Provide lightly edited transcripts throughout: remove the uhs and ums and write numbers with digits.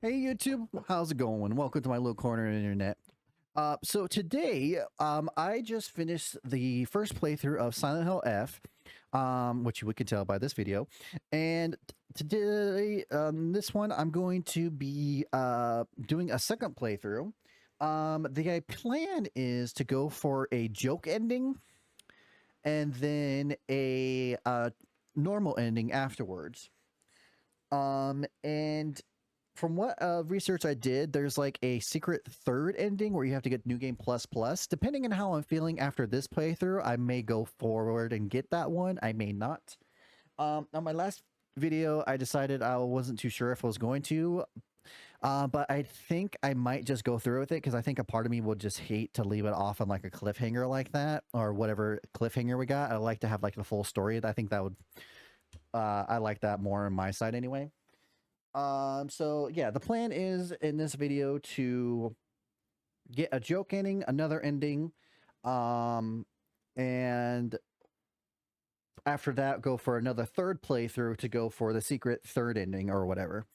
Hey YouTube, how's it going? Welcome to my little corner of the internet. So today, I just finished the first playthrough of Silent Hill F, which you could tell by this video. And today, this one, I'm going to be doing a second playthrough. The plan is to go for a joke ending and then a normal ending afterwards. And from what research I did, there's like a secret third ending where you have to get New Game Plus Plus. Depending on how I'm feeling after this playthrough, I may go forward and get that one. I may not. On my last video, I decided I wasn't too sure if I was going to, but I think I might just go through with it because I think a part of me would just hate to leave it off on like a cliffhanger like that or whatever cliffhanger we got. I like to have like the full story. I think that would, I like that more on my side anyway. So yeah, the plan is in this video to get a joke ending, another ending, and after that go for another third playthrough to go for the secret third ending or whatever.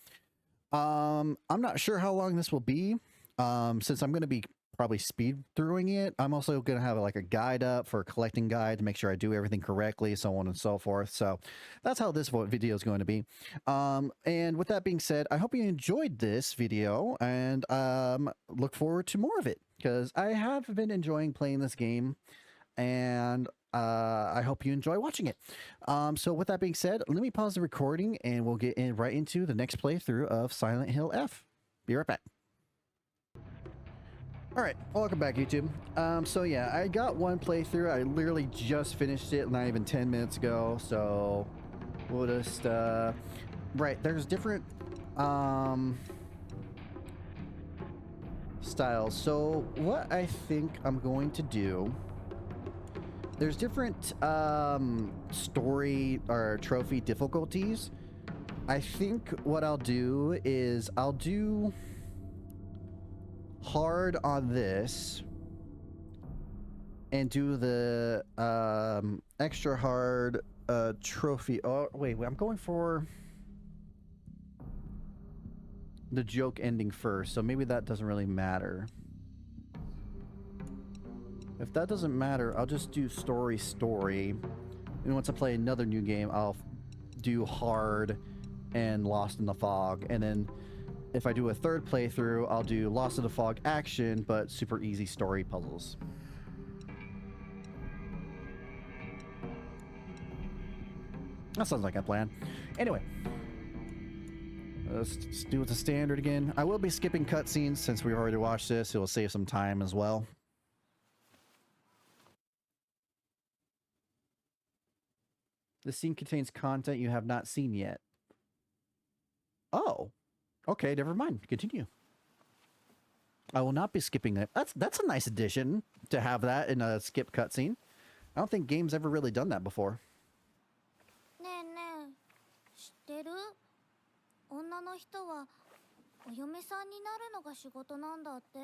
I'm not sure how long this will be. Since I'm going to be probably speed throughing it, I'm also going to have like a guide up for a collecting guide to make sure I do everything correctly, so on and so forth. So that's how this video is going to be. And with that being said, I hope you enjoyed this video and look forward to more of it because I have been enjoying playing this game and I hope you enjoy watching it. So with that being said, let me pause the recording and we'll get right into the next playthrough of Silent Hill F. Be right back. All right, welcome back, YouTube. So yeah, I got one playthrough. I literally just finished it not even 10 minutes ago. So we'll just, right, there's different styles. So what I think I'm going to do, there's different story or trophy difficulties. I think what I'll do is I'll do hard on this and do the extra hard trophy. Oh wait, I'm going for the joke ending first, so maybe that doesn't really matter. If that doesn't matter, I'll just do story, and once I play another new game, I'll do hard and Lost in the Fog, and then if I do a third playthrough, I'll do Lost in the Fog action, but super easy story puzzles. That sounds like a plan. Anyway, let's do it the standard again. I will be skipping cutscenes since we already watched this. It will save some time as well. This scene contains content you have not seen yet. Oh, okay, never mind. Continue. I will not be skipping that. That's a nice addition to have that in a skip cutscene. I don't think games ever really done that before. ねえねえ、知ってる？女の人はお嫁さんになるのが仕事なんだって。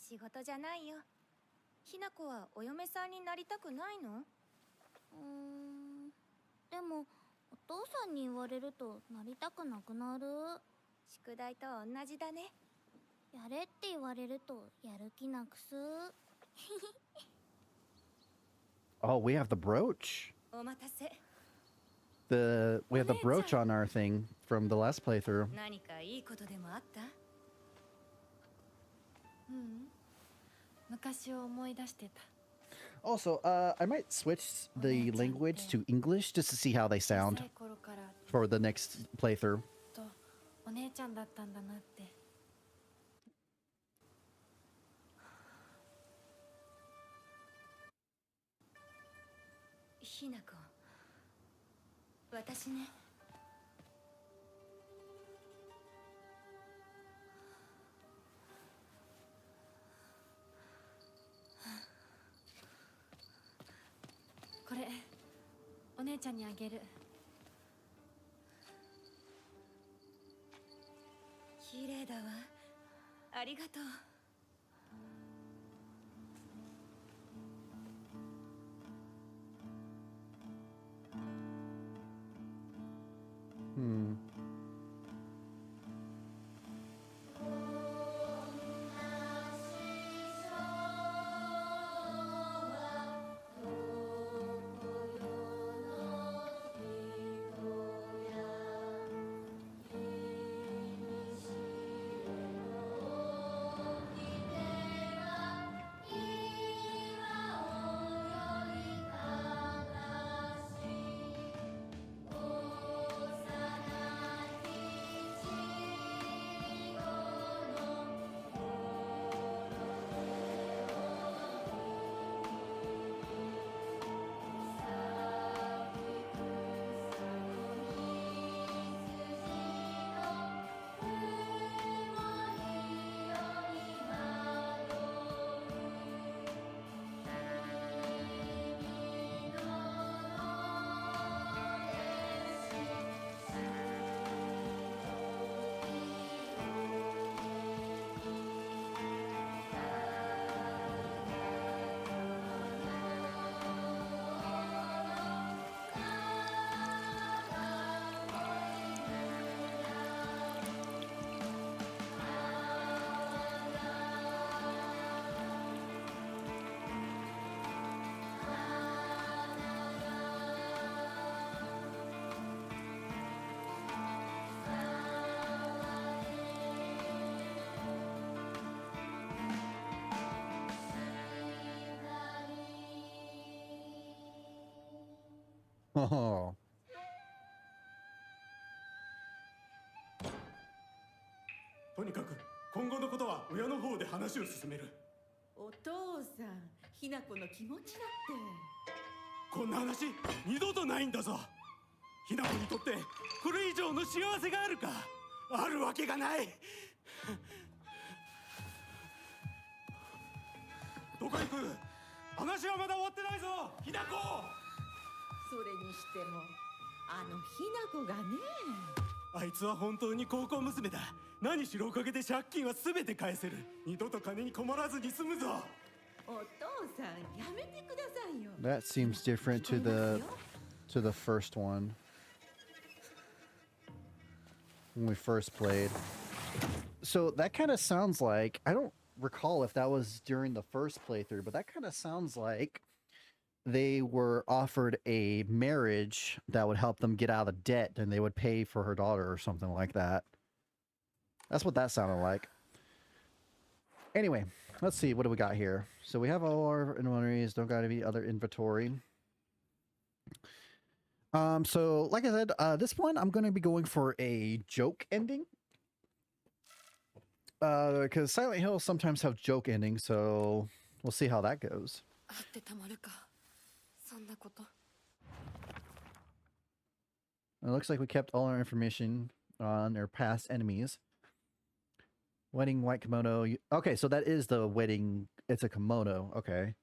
仕事じゃないよ。ひな子はお嫁さんになりたくないの？でもお父さんに言われるとなりたくなくなる。宿題と同じだね。やれって言われるとやる気なくす。Oh, we have the brooch. お待たせ。We have the brooch on our thing from the last playthrough. 何かいいことでもあった？昔を思い出してた。 Also, I might switch the language to English just to see how they sound for the next playthrough. お姉ちゃんだったんだなって。ひな子、私ね。これお姉ちゃんにあげる。綺麗だわ。ありがとう。Oh. とにかく今後のことは親の方で話を進める。お父さん、ひな子の気持ちだって。こんな話二度とないんだぞ。ひな子にとってこれ以上の幸せがあるか。あるわけがない。どこ行く。話はまだ終わってないぞ、ひな子。それにしてもあのひな子がね。あいつは本当に高校娘だ。何しろおかげで借金は全て返せる。二度と金に困らずに済むぞ。お父さん、やめてくださいよ。 That seems different to the first one. When we first played. So that kind of sounds like, I don't recall if that was during the first playthrough, but that kind of sounds like they were offered a marriage that would help them get out of debt and they would pay for her daughter or something like that. That's what that sounded like. Anyway, let's see. What do we got here? So we have all our inventories. Don't got any other inventory. So like I said, this one I'm going to be going for a joke ending. Because Silent Hill sometimes have joke endings, so we'll see how that goes. あってたまるか。そんなこと。 It looks like we kept all our information on their past enemies. Wedding white kimono. Okay, so that is the wedding. It's a kimono. Okay.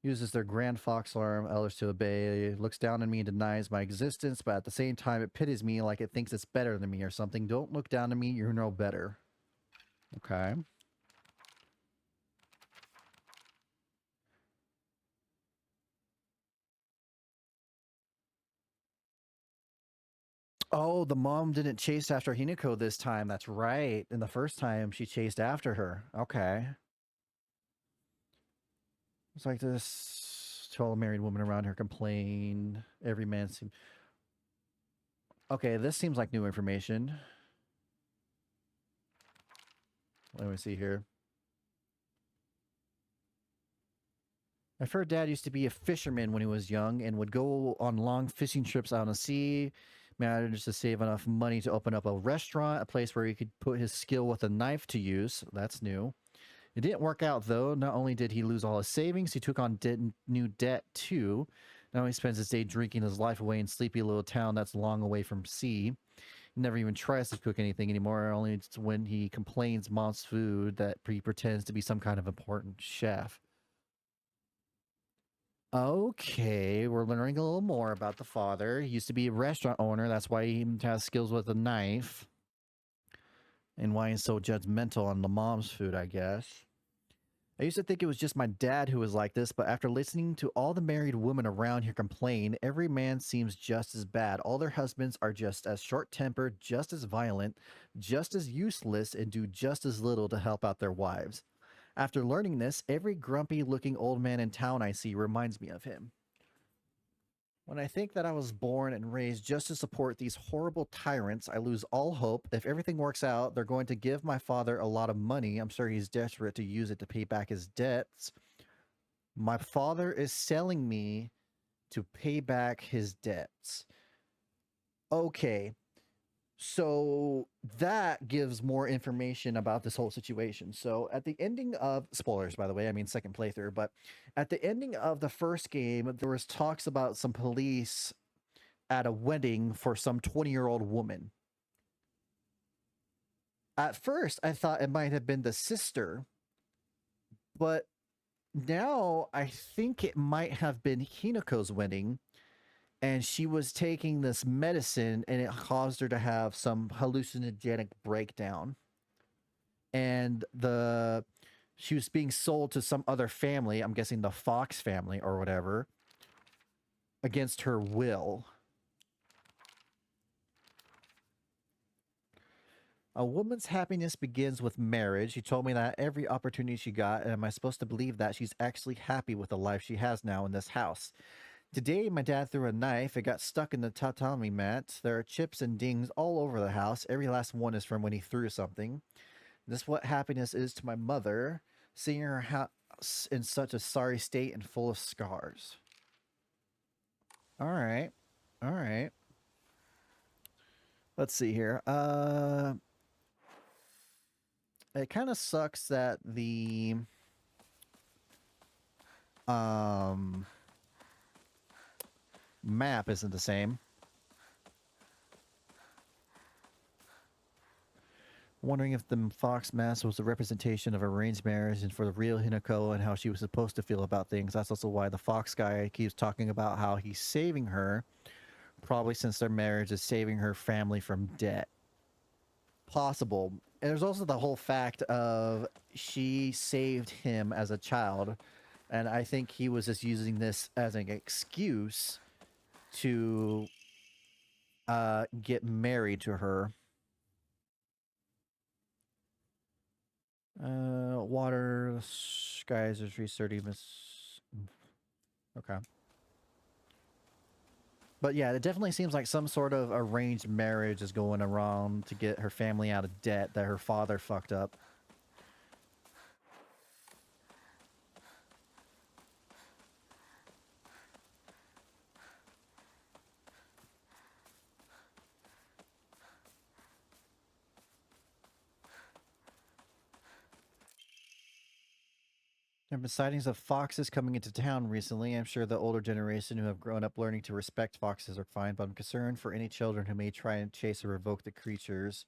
Uses their grand fox alarm, elders to obey. Looks down on me and denies my existence, but at the same time, it pities me like it thinks it's better than me or something. Don't look down on me. You're no better. Okay. Oh, the mom didn't chase after Hinako this time. That's right. And the first time she chased after her. Okay. It's like this tall married woman around her complain. Every man seems... Okay, this seems like new information. Let me see here. I've heard Dad used to be a fisherman when he was young and would go on long fishing trips out on the sea. Managed to save enough money to open up a restaurant, a place where he could put his skill with a knife to use. That's new. It didn't work out, though. Not only did he lose all his savings, he took on new debt, too. Now he spends his day drinking his life away in sleepy little town that's long away from sea. He never even tries to cook anything anymore, only it's when he complains mom's food that he pretends to be some kind of important chef. Okay, we're learning a little more about the father. He used to be a restaurant owner. That's why he has skills with a knife. And why he's so judgmental on the mom's food, I guess. I used to think it was just my dad who was like this, but after listening to all the married women around here complain, every man seems just as bad. All their husbands are just as short-tempered, just as violent, just as useless, and do just as little to help out their wives. After learning this, every grumpy-looking old man in town I see reminds me of him. When I think that I was born and raised just to support these horrible tyrants, I lose all hope. If everything works out, they're going to give my father a lot of money. I'm sure he's desperate to use it to pay back his debts. My father is selling me to pay back his debts. Okay. So that gives more information about this whole situation. So at the ending of, spoilers by the way, I mean second playthrough, but at the ending of the first game, there was talks about some police at a wedding for some 20-year-old woman. At first, I thought it might have been the sister, but now I think it might have been Hinako's wedding. And she was taking this medicine and it caused her to have some hallucinogenic breakdown. And she was being sold to some other family, I'm guessing the Fox family or whatever, against her will. A woman's happiness begins with marriage. She told me that every opportunity she got, and am I supposed to believe that she's actually happy with the life she has now in this house? Today, my dad threw a knife. It got stuck in the tatami mat. There are chips and dings all over the house. Every last one is from when he threw something. This is what happiness is to my mother, seeing her house in such a sorry state and full of scars. All right. All right. Let's see here. It kind of sucks that the map isn't the same. Wondering if the fox mask was a representation of arranged marriage and for the real Hinako and how she was supposed to feel about things. That's also why the fox guy keeps talking about how he's saving her, probably since their marriage is saving her family from debt. Possible. And there's also the whole fact of she saved him as a child, and I think he was just using this as an excuse to get married to her. Water, skies is 330 miss. Okay. But yeah, it definitely seems like some sort of arranged marriage is going around to get her family out of debt that her father fucked up. There have been sightings of foxes coming into town recently. I'm sure the older generation who have grown up learning to respect foxes are fine, but I'm concerned for any children who may try and chase or revoke the creatures.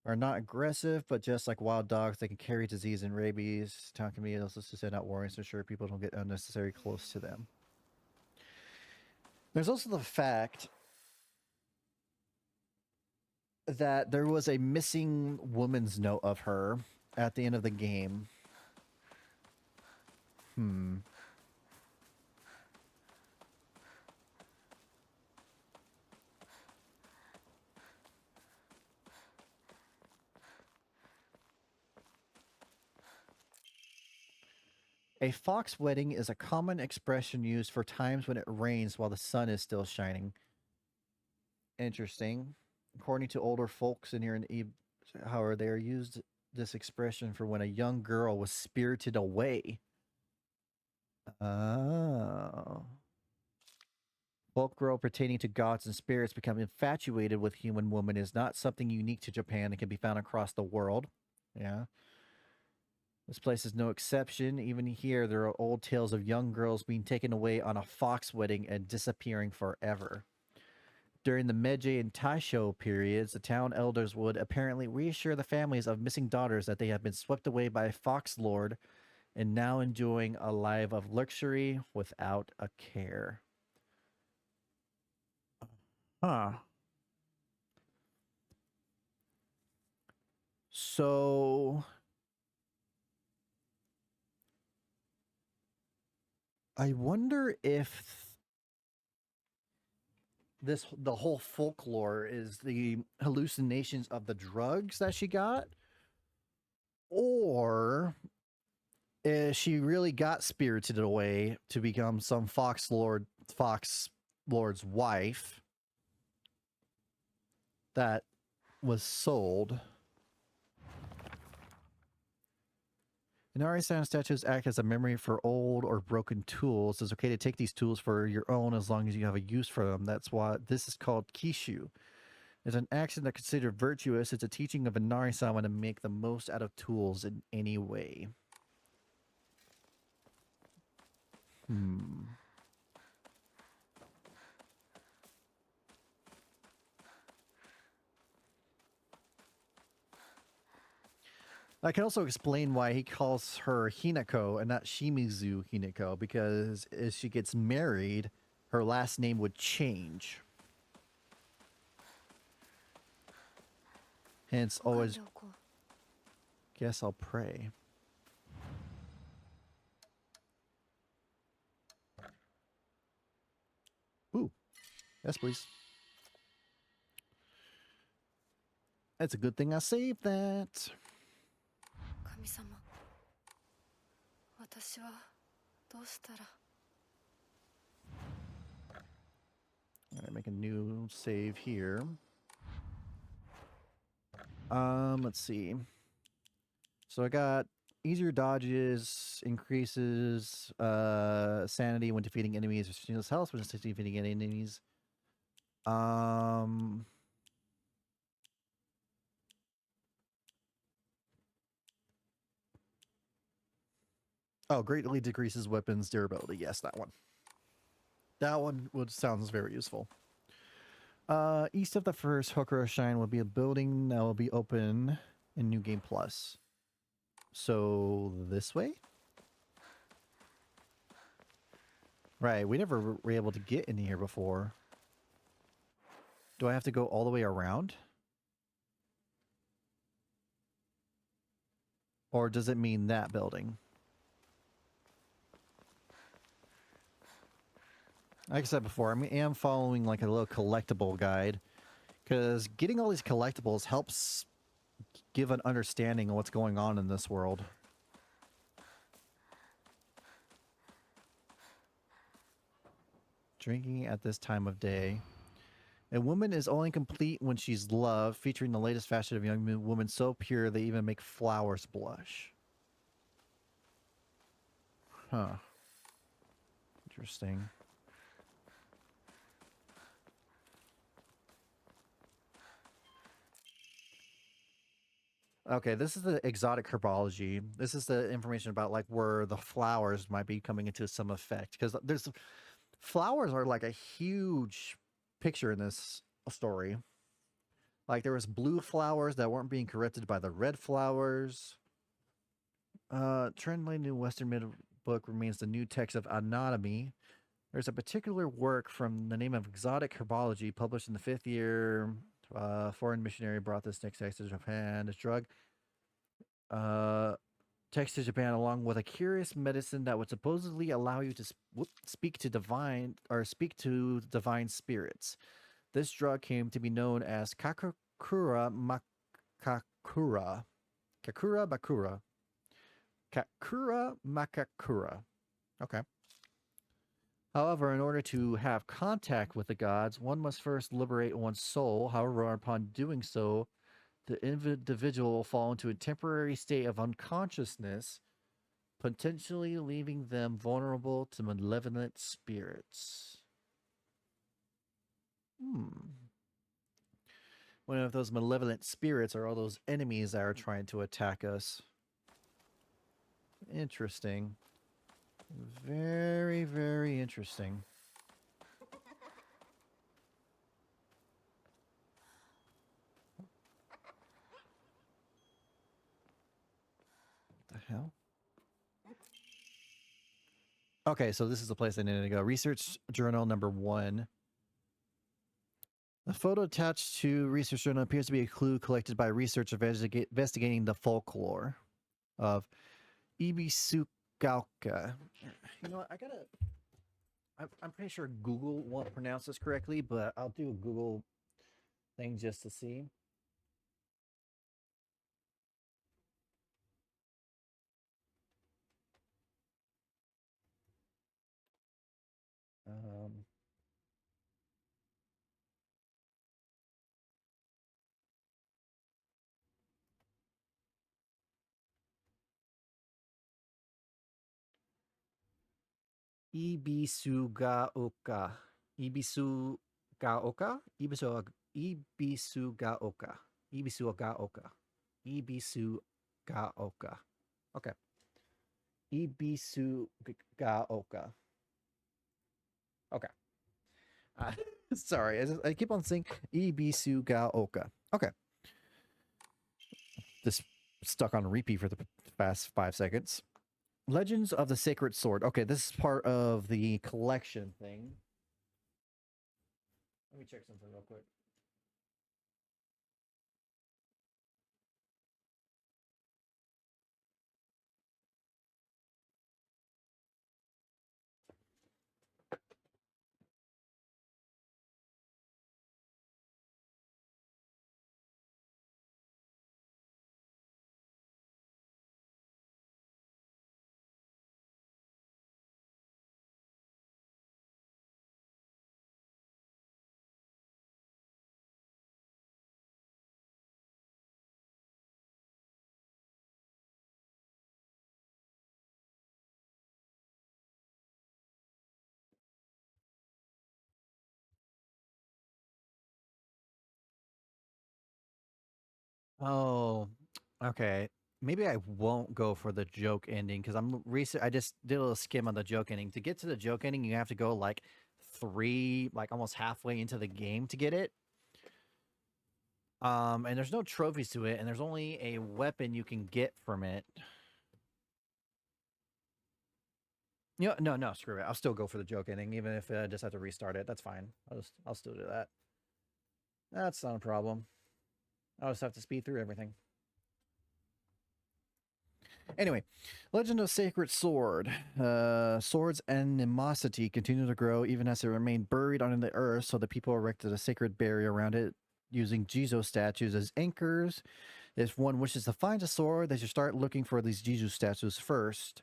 Are not aggressive, but just like wild dogs, they can carry disease and rabies. Town can be also to send out warnings to ensure people don't get unnecessarily close to them. There's also the fact that there was a missing woman's note of her at the end of the game. A fox wedding is a common expression used for times when it rains while the sun is still shining. Interesting. According to older folks in here in however, they are used this expression for when a young girl was spirited away. Oh. Folklore pertaining to gods and spirits becoming infatuated with human woman is not something unique to Japan and can be found across the world. Yeah. This place is no exception. Even here, there are old tales of young girls being taken away on a fox wedding and disappearing forever. During the Meiji and Taisho periods, the town elders would apparently reassure the families of missing daughters that they have been swept away by a fox lord and now enjoying a life of luxury without a care. Huh. So I wonder if the whole folklore is the hallucinations of the drugs that she got, or she really got spirited away to become some fox lord's wife that was sold. Inari-san statues act as a memory for old or broken tools. It's okay to take these tools for your own as long as you have a use for them. That's why this is called kishu. It's an action that's considered virtuous. It's a teaching of Inari-sama to make the most out of tools in any way. I can also explain why he calls her Hinako and not Shimizu Hinako, because as she gets married, her last name would change. Hence, always guess I'll pray. Ooh. Yes, please. That's a good thing I saved that. 神様、私はどうしたら。 I'm gonna make a new save here. Let's see. So I got easier dodges, increases sanity when defeating enemies, or heals health when defeating enemies. Um. Oh, greatly decreases weapons durability. Yes, that one. That one would sounds very useful. East of the first Hokura Shrine will be a building that will be open in New Game Plus. So this way? Right, we never were able to get in here before. Do I have to go all the way around? Or does it mean that building? Like I said before, I am following like a little collectible guide. Because getting all these collectibles helps give an understanding of what's going on in this world. Drinking at this time of day. A woman is only complete when she's loved, featuring the latest fashion of young women so pure they even make flowers blush. Huh. Interesting. Okay, this is the exotic herbology. This is the information about like where the flowers might be coming into some effect. Because there's flowers are like a huge picture in this story. Like there was blue flowers that weren't being corrupted by the red flowers. Trend New Western Mid book remains the new text of anatomy. There's a particular work from the name of exotic herbology published in the 5th year. Foreign missionary brought this next text to Japan. This drug text to Japan along with a curious medicine that would supposedly allow you to speak to divine spirits. This drug came to be known as Kakura Makakura. Kakura Bakura. Kakura Makakura. Okay. However, in order to have contact with the gods, one must first liberate one's soul. However, upon doing so, the individual will fall into a temporary state of unconsciousness, potentially leaving them vulnerable to malevolent spirits. One of those malevolent spirits are all those enemies that are trying to attack us. Interesting. Very, very interesting. What the hell? Okay, so this is the place I needed to go. Research journal number 1. The photo attached to research journal appears to be a clue collected by researchers investigating the folklore of Ibisugaoka. You know what? I'm pretty sure Google won't pronounce this correctly, but I'll do a Google thing just to see. Um, Ibisugaoka. Ibisugaoka? Ibisugaoka. Ibisugaoka. Ibisugaoka. Okay. Ibisugaoka. Okay. Sorry, I keep on saying Ibisugaoka. Okay. This stuck on repeat for the past 5 seconds. Legends of the Sacred Sword. Okay, this is part of the collection thing. Let me check something real quick. Oh, okay. Maybe I won't go for the joke ending because I just did a little skim on the joke ending. To get to the joke ending, you have to go like almost halfway into the game to get it. And there's no trophies to it, and there's only a weapon you can get from it. No, screw it. I'll still go for the joke ending, even if I just have to restart it. That's fine. I'll still do that. That's not a problem. I'll just have to speed through everything. Anyway, Legend of Sacred Sword. Sword's animosity continued to grow even as it remained buried under the earth, so the people erected a sacred barrier around it using Jizo statues as anchors. If one wishes to find a sword, they should start looking for these Jizo statues first.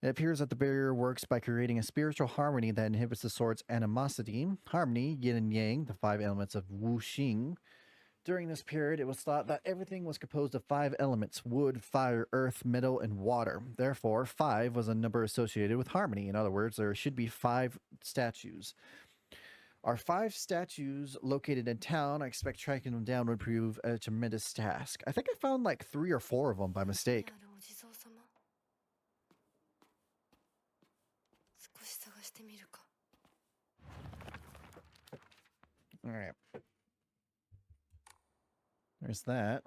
It appears that the barrier works by creating a spiritual harmony that inhibits the sword's animosity. Harmony, yin and yang, the 5 elements of Wuxing. During this period, it was thought that everything was composed of 5 elements: wood, fire, earth, metal, and water. Therefore, 5 was a number associated with harmony. In other words, there should be 5 statues. Are 5 statues located in town? I expect tracking them down would prove a tremendous task. I think I found like 3 or 4 of them by mistake. あるお地蔵様。少し探してみるか。 All right. There's that.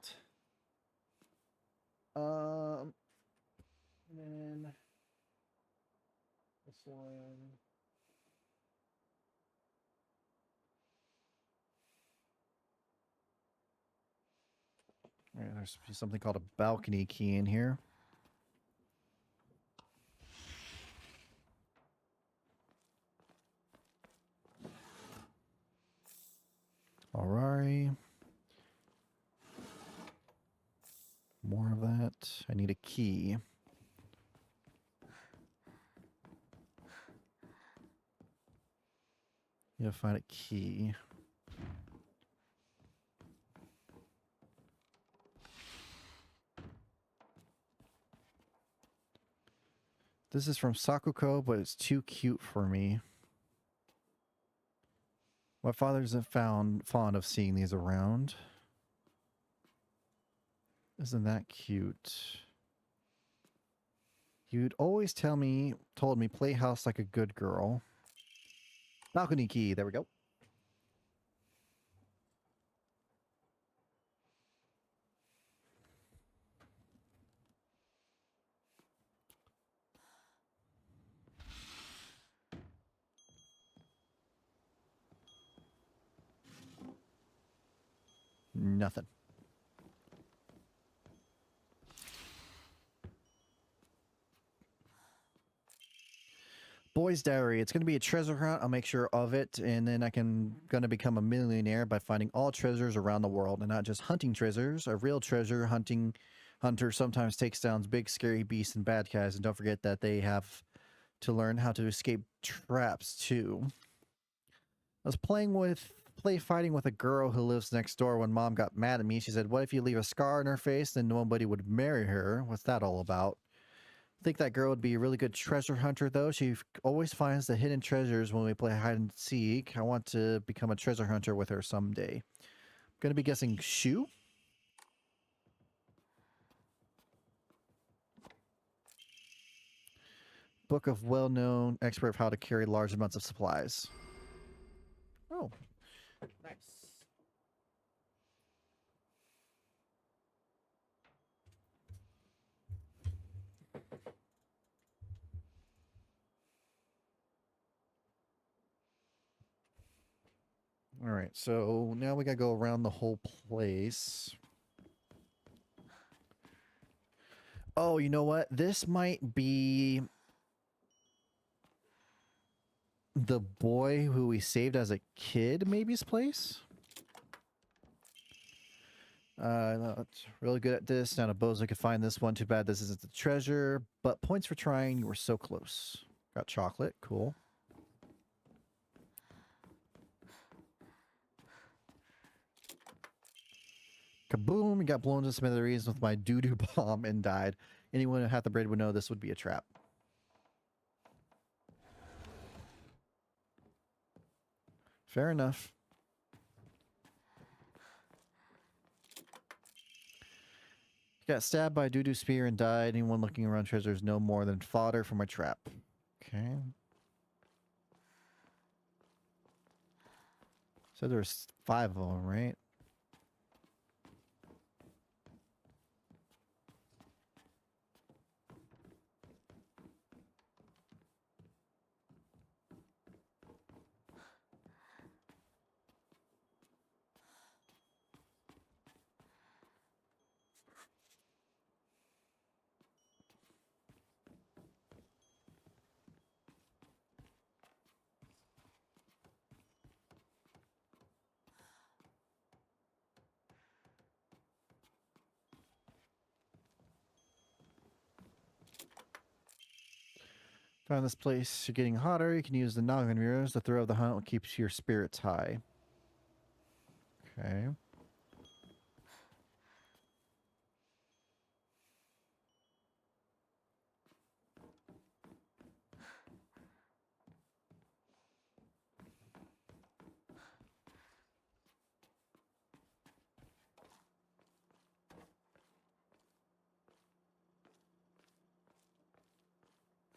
And then this one. All right, there's something called a balcony key in here. Alright. More of that. I need a key. Need to find a key. This is from Sakuko, but it's too cute for me. My father isn't fond of seeing these around. Isn't that cute? You'd always told me, play house like a good girl. Balcony key, there we go. Nothing. Boy's Diary. It's going to be a treasure hunt. I'll make sure of it, and then going to become a millionaire by finding all treasures around the world, and not just hunting treasures. A real treasure hunter sometimes takes down big scary beasts and bad guys, and don't forget that they have to learn how to escape traps too. I was fighting with a girl who lives next door when Mom got mad at me. She said, "What if you leave a scar on her face, then nobody would marry her?" What's that all about? I think that girl would be a really good treasure hunter, though. She always finds the hidden treasures when we play hide and seek. I want to become a treasure hunter with her someday. I'm going to be guessing Shu? Book of well-known expert of how to carry large amounts of supplies. Oh, nice. All right, so now we gotta go around the whole place. Oh, you know what? This might be the boy who we saved as a kid, maybe's place. It's really good at this. Now, Bozo could find this one. Too bad this isn't the treasure, but points for trying. You were so close. Got chocolate. Cool. Kaboom! You got blown to smithereens with my doo-doo bomb and died. Anyone who had the braid would know this would be a trap. Fair enough. He got stabbed by a doo-doo spear and died. Anyone looking around treasure is no more than fodder for my trap. Okay. So there's 5 of them, right? Found this place. You're getting hotter. You can use the noggin mirrors. The thrill of the hunt will keep your spirits high. Okay.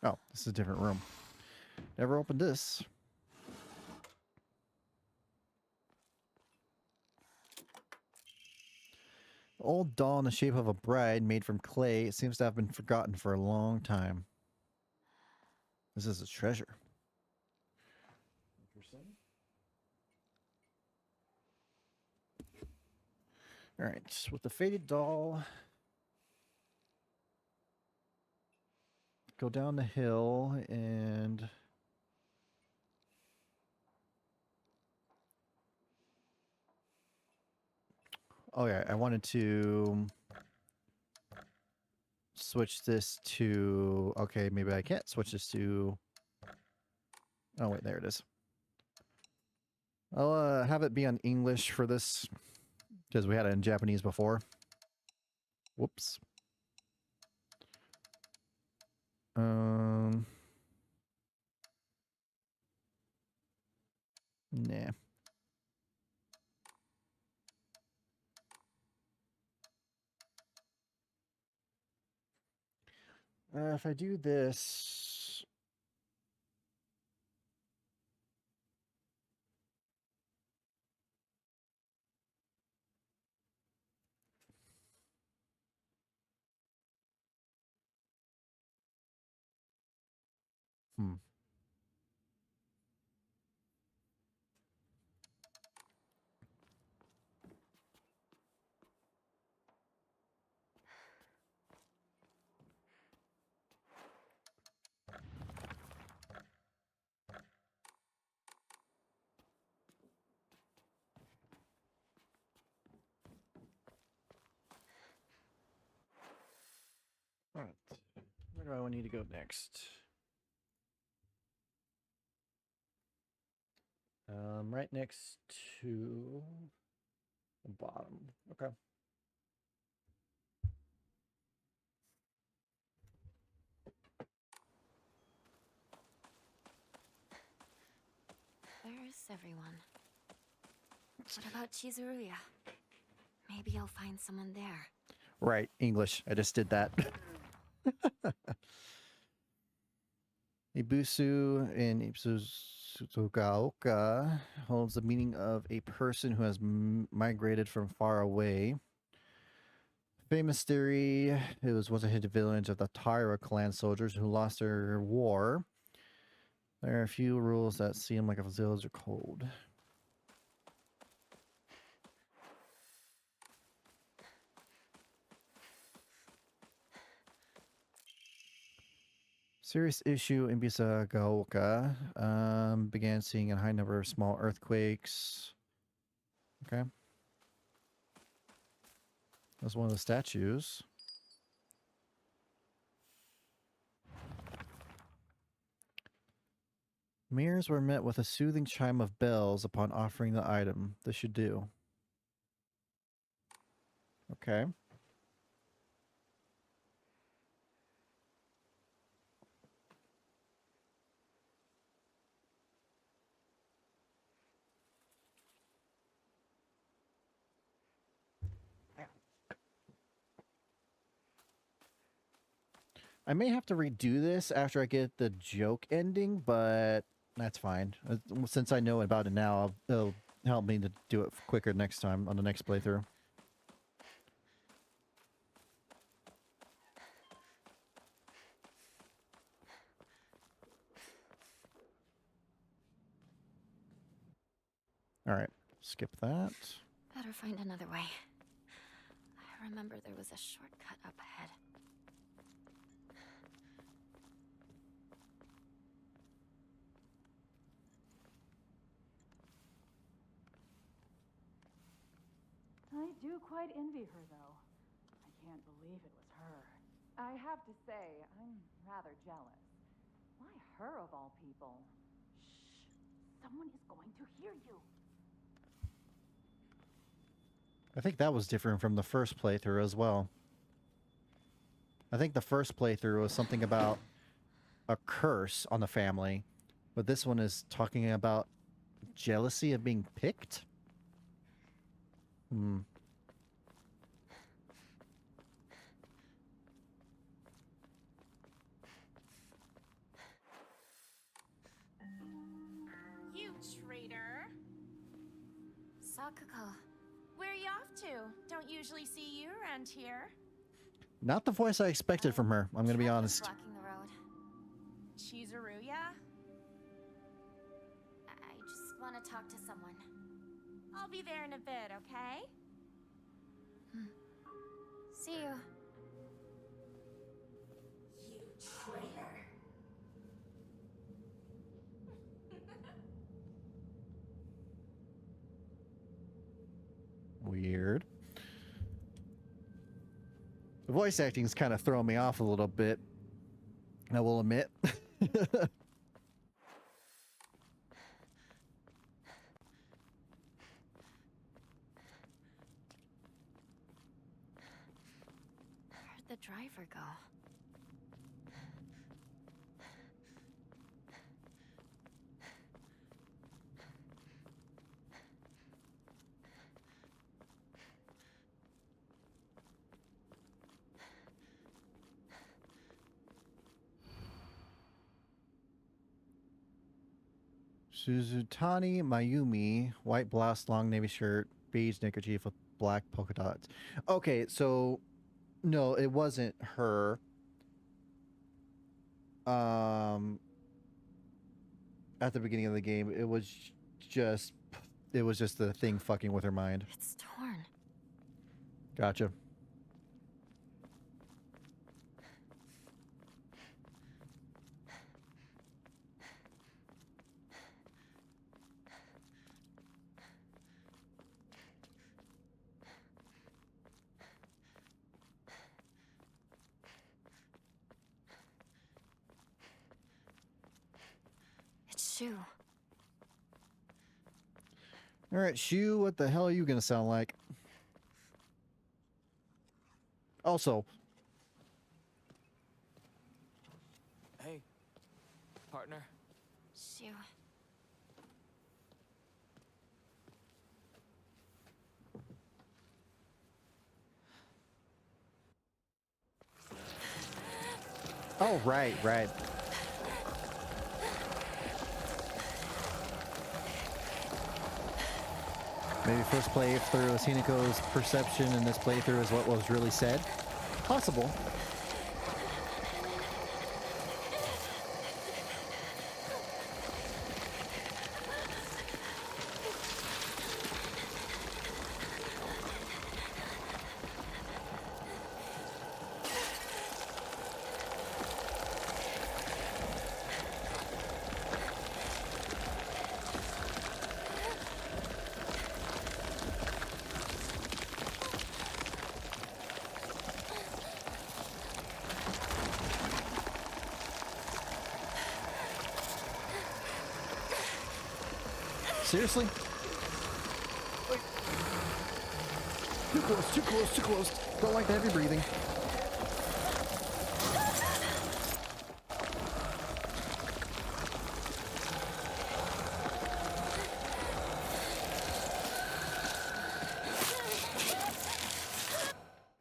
Oh, this is a different room. Never opened this. Old doll in the shape of a bride made from clay. It seems to have been forgotten for a long time. This is a treasure. All right, with the faded doll, go down the hill and oh yeah, I wanted to switch this to, okay, maybe I can't switch this to, oh wait, there it is. I'll have it be on English for this because we had it in Japanese before. Whoops. Nah. If I do this, hmm. All right. Where do I need to go next? Right next to the bottom. Okay. Where's everyone? What about Chizuruya? Maybe I'll find someone there. Right, English. I just did that. Ibusu in Ipsuzugaoka holds the meaning of a person who has migrated from far away. Famous theory, it was once a hidden village of the Taira clan soldiers who lost their war. There are a few rules that seem like a village code. Serious issue in Bisagaoka. Began seeing a high number of small earthquakes. Okay. That's one of the statues. Mirrors were met with a soothing chime of bells upon offering the item. This should do. Okay. I may have to redo this after I get the joke ending, but that's fine. Since I know about it now, it'll help me to do it quicker next time on the next playthrough. All right, skip that. Better find another way. I remember there was a shortcut up ahead. I do quite envy her, though. I can't believe it was her. I have to say, I'm rather jealous. Why her of all people? Shh! Someone is going to hear you. I think that was different from the first playthrough as well. I think the first playthrough was something about a curse on the family, but this one is talking about jealousy of being picked? Hmm. You traitor! Sakuko. Where are you off to? Don't usually see you around here. Not the voice I expected from her, I'm gonna be Traffic honest. blocking the road. Chizuruya? I just want to talk to someone. I'll be there in a bit, okay? See you. You traitor! Weird. The voice acting's kind of throwing me off a little bit, I will admit. Where'd the driver go? Suzutani Mayumi, white blouse, long navy shirt, beige neckerchief with black polka dots. Okay, so no, it wasn't her. At the beginning of the game, it was just the thing fucking with her mind. It's torn. Gotcha. It's Shu. All right, Shu, what the hell are you gonna sound like? Also, Hey, partner. Shu. oh right. Maybe first playthrough is Hinako's perception, and this playthrough is what was really said. Possible. Seriously? Wait. Too close. Don't like the heavy breathing.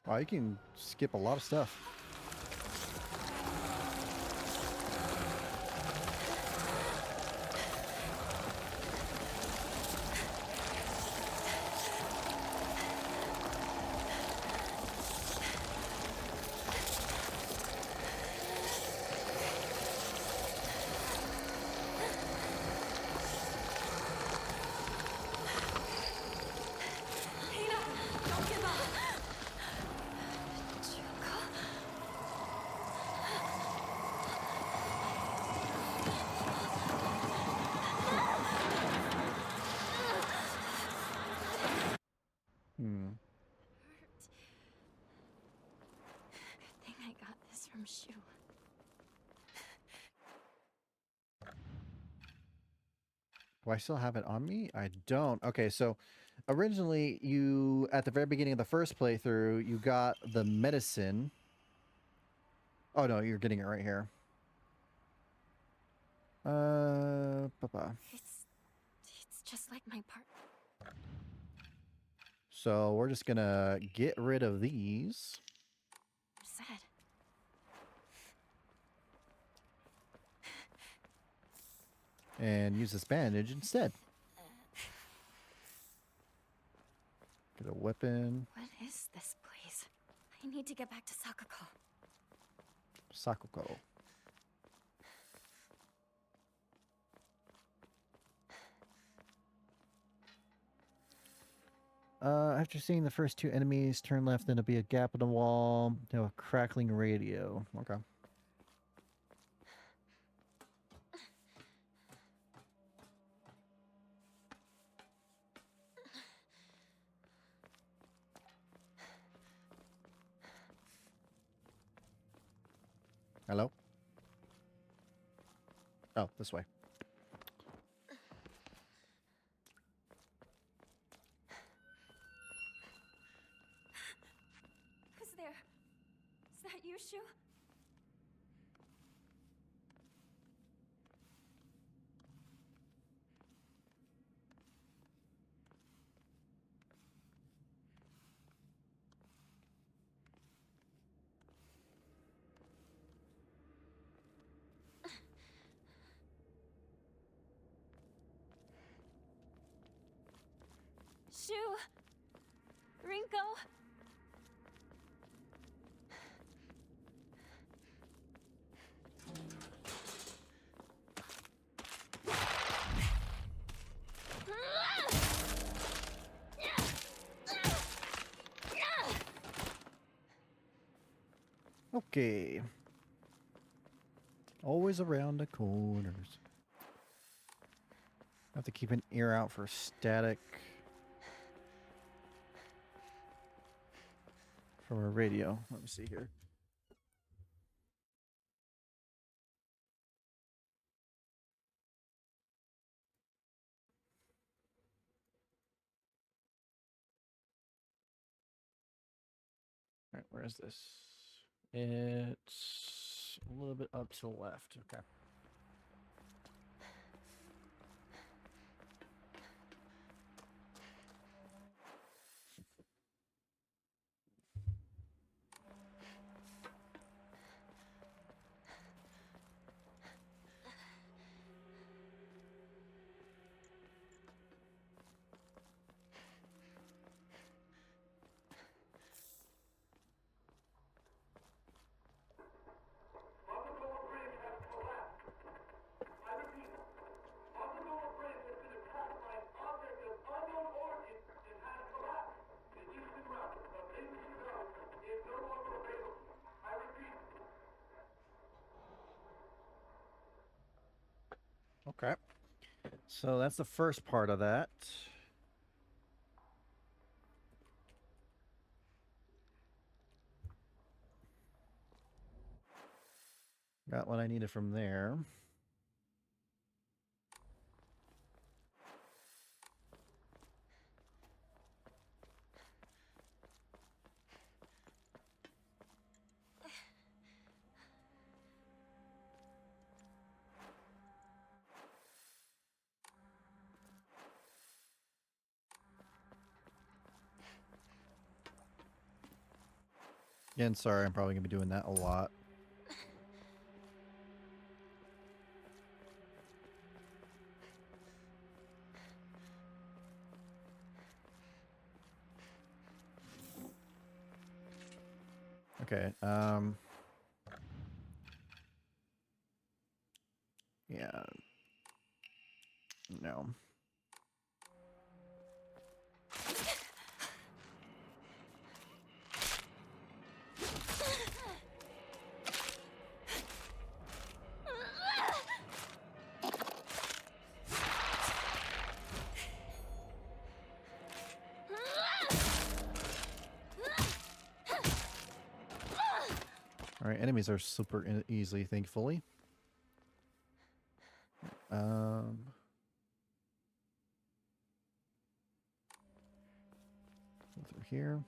Wow, you can skip a lot of stuff. from Shu. Do I still have it on me? I don't. Okay, so originally you, at the very beginning of the first playthrough, you got the medicine. Oh no, you're getting it right here. Papa. It's just like my part. So we're just gonna get rid of these. Said. And use this bandage instead. Get a weapon. What is this place? I need to get back to Sakuko. Sakuko. After seeing the first two enemies, turn left, then it'll be a gap in the wall. No, a crackling radio. Okay. Hello? Oh, this way. Who's there? Is that you, Shu? Shu! Rinko! Okay. Always around the corners. Have to keep an ear out for static from a radio. Let me see here. All right, where is this? It's a little bit up to the left. Okay. Okay. So that's the first part of that. Got what I needed from there. Again, sorry, I'm probably going to be doing that a lot. Okay, yeah. No. Alright, enemies are super easy, thankfully. Go through here.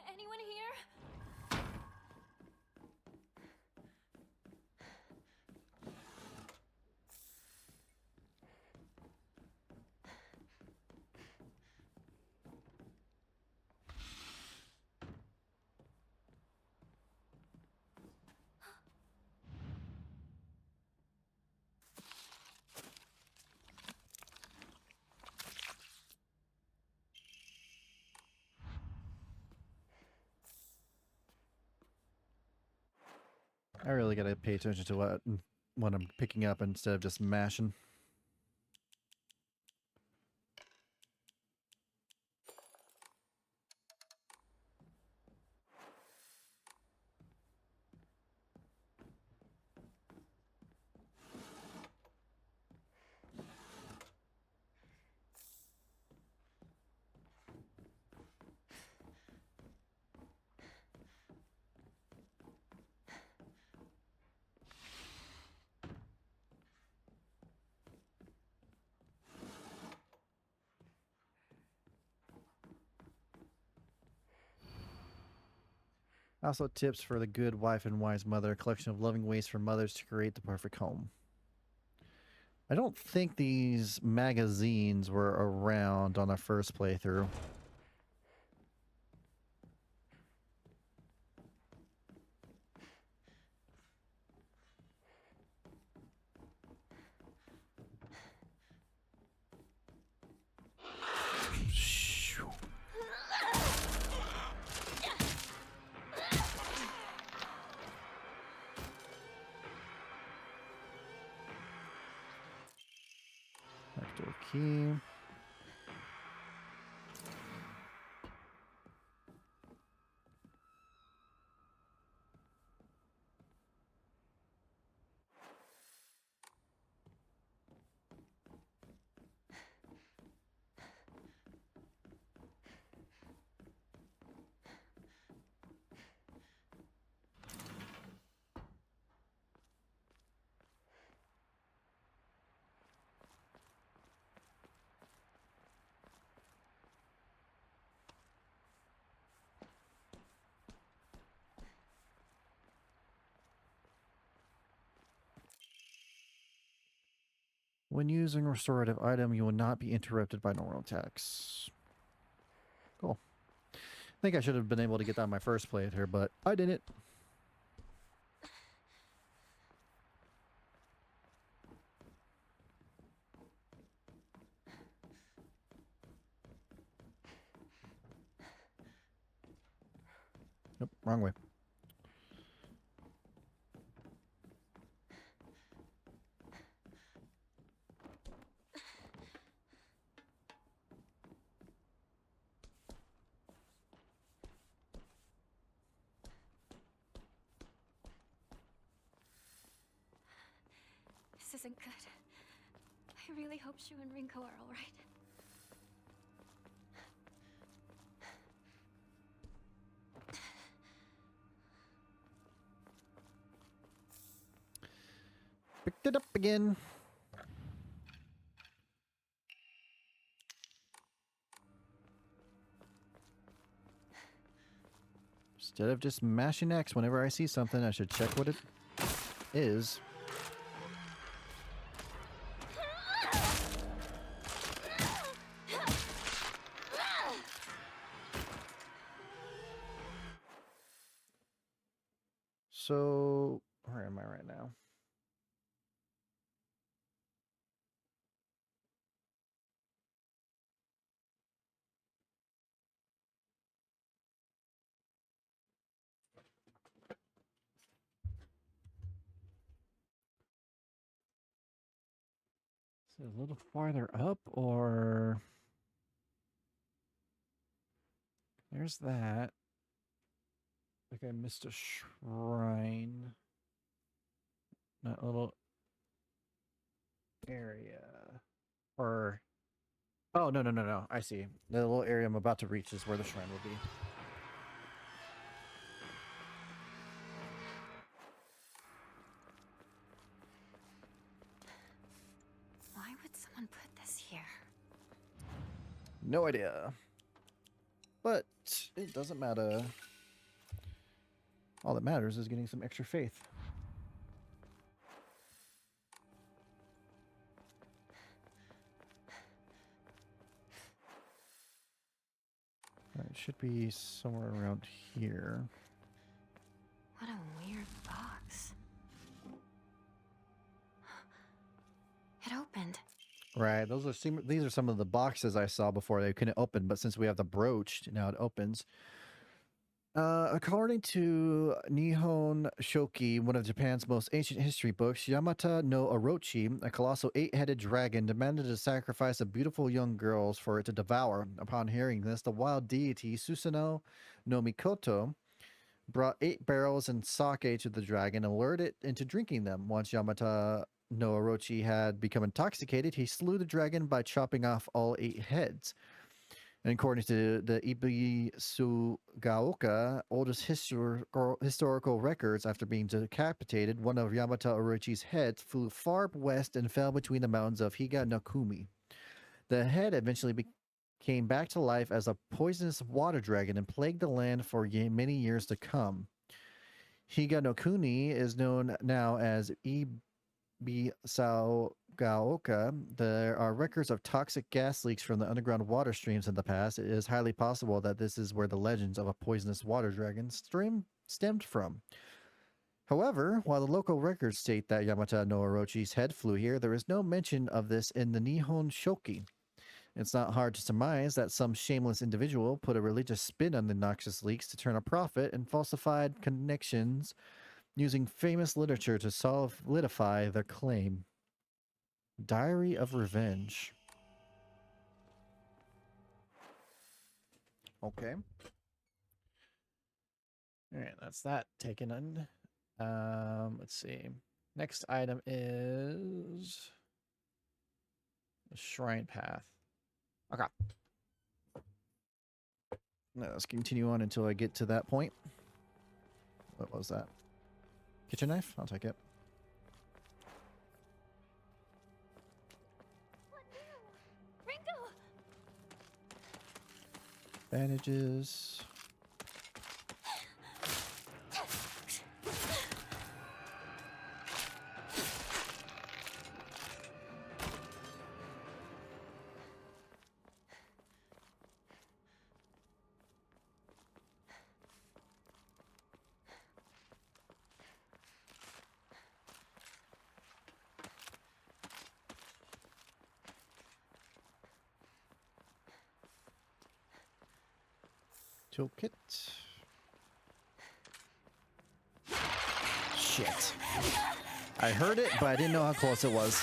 Anyone here? I really gotta pay attention to what I'm picking up instead of just mashing. Also, tips for the good wife and wise mother, a collection of loving ways for mothers to create the perfect home. I don't think these magazines were around on the first playthrough. Backdoor key. When using a restorative item, you will not be interrupted by normal attacks. Cool. I think I should have been able to get that on my first playthrough, but I didn't. Nope, wrong way. This isn't good. I really hope Shu and Rinko are all right. Picked it up again. Instead of just mashing X whenever I see something, I should check what it is. So, where am I right now? Is it a little farther up, or there's that? Like I missed a shrine. That little area. Or oh, no. I see. The little area I'm about to reach is where the shrine will be. No idea. But it doesn't matter. All that matters is getting some extra faith. Alright, it should be somewhere around here. What a weird box. It opened. Right, these are some of the boxes I saw before they couldn't open, but since we have the brooch, now it opens. According to Nihon Shoki, one of Japan's most ancient history books, Yamata no Orochi, a colossal 8-headed dragon, demanded to sacrifice a beautiful young girl for it to devour. Upon hearing this, the wild deity Susanoo no Mikoto brought 8 barrels and sake to the dragon and lured it into drinking them. Once Yamata no Orochi had become intoxicated, he slew the dragon by chopping off all 8 heads. And according to the Ibisugaoka, oldest historical records, after being decapitated, one of Yamata Orochi's heads flew far west and fell between the mountains of Higa no Kumi. The head eventually came back to life as a poisonous water dragon and plagued the land for many years to come. Higa no Kuni is known now as Ibisugaoka. There are records of toxic gas leaks from the underground water streams in the past. It is highly possible that this is where the legends of a poisonous water dragon stemmed from. However, while the local records state that Yamata no Orochi's head flew here, there is no mention of this in the Nihon Shoki. It's not hard to surmise that some shameless individual put a religious spin on the noxious leaks to turn a profit and falsified connections using famous literature to solidify their claim. Diary of Revenge. Okay. Alright, that's that taken in. Let's see. Next item is the Shrine Path. Okay. Now let's continue on until I get to that point. What was that? Kitchen knife? I'll take it. Ringo! Bandages. Toolkit. Shit. I heard it, but I didn't know how close it was.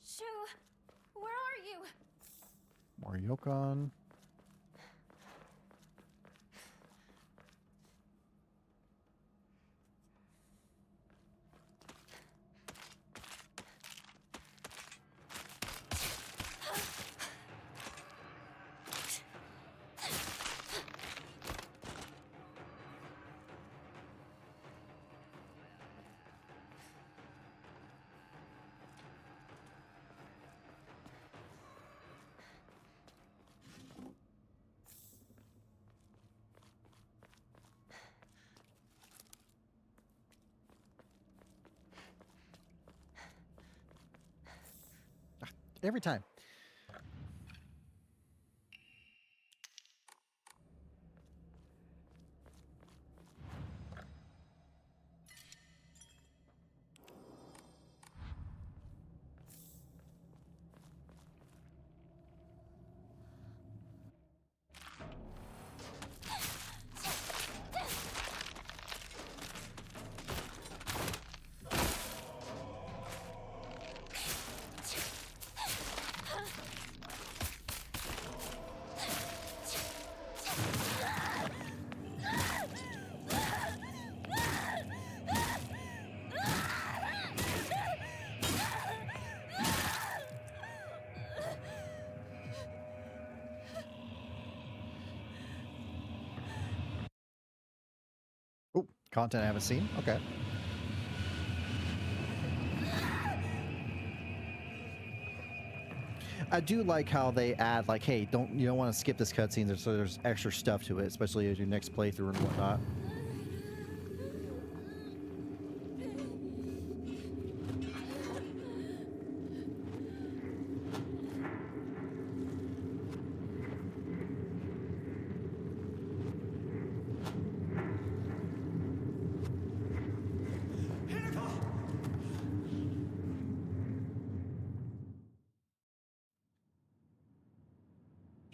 Shu, where are you? More Yokon. Every time. Content I haven't seen? Okay. I do like how they add, like, hey, you don't want to skip this cutscene, so there's extra stuff to it, especially as your next playthrough and whatnot.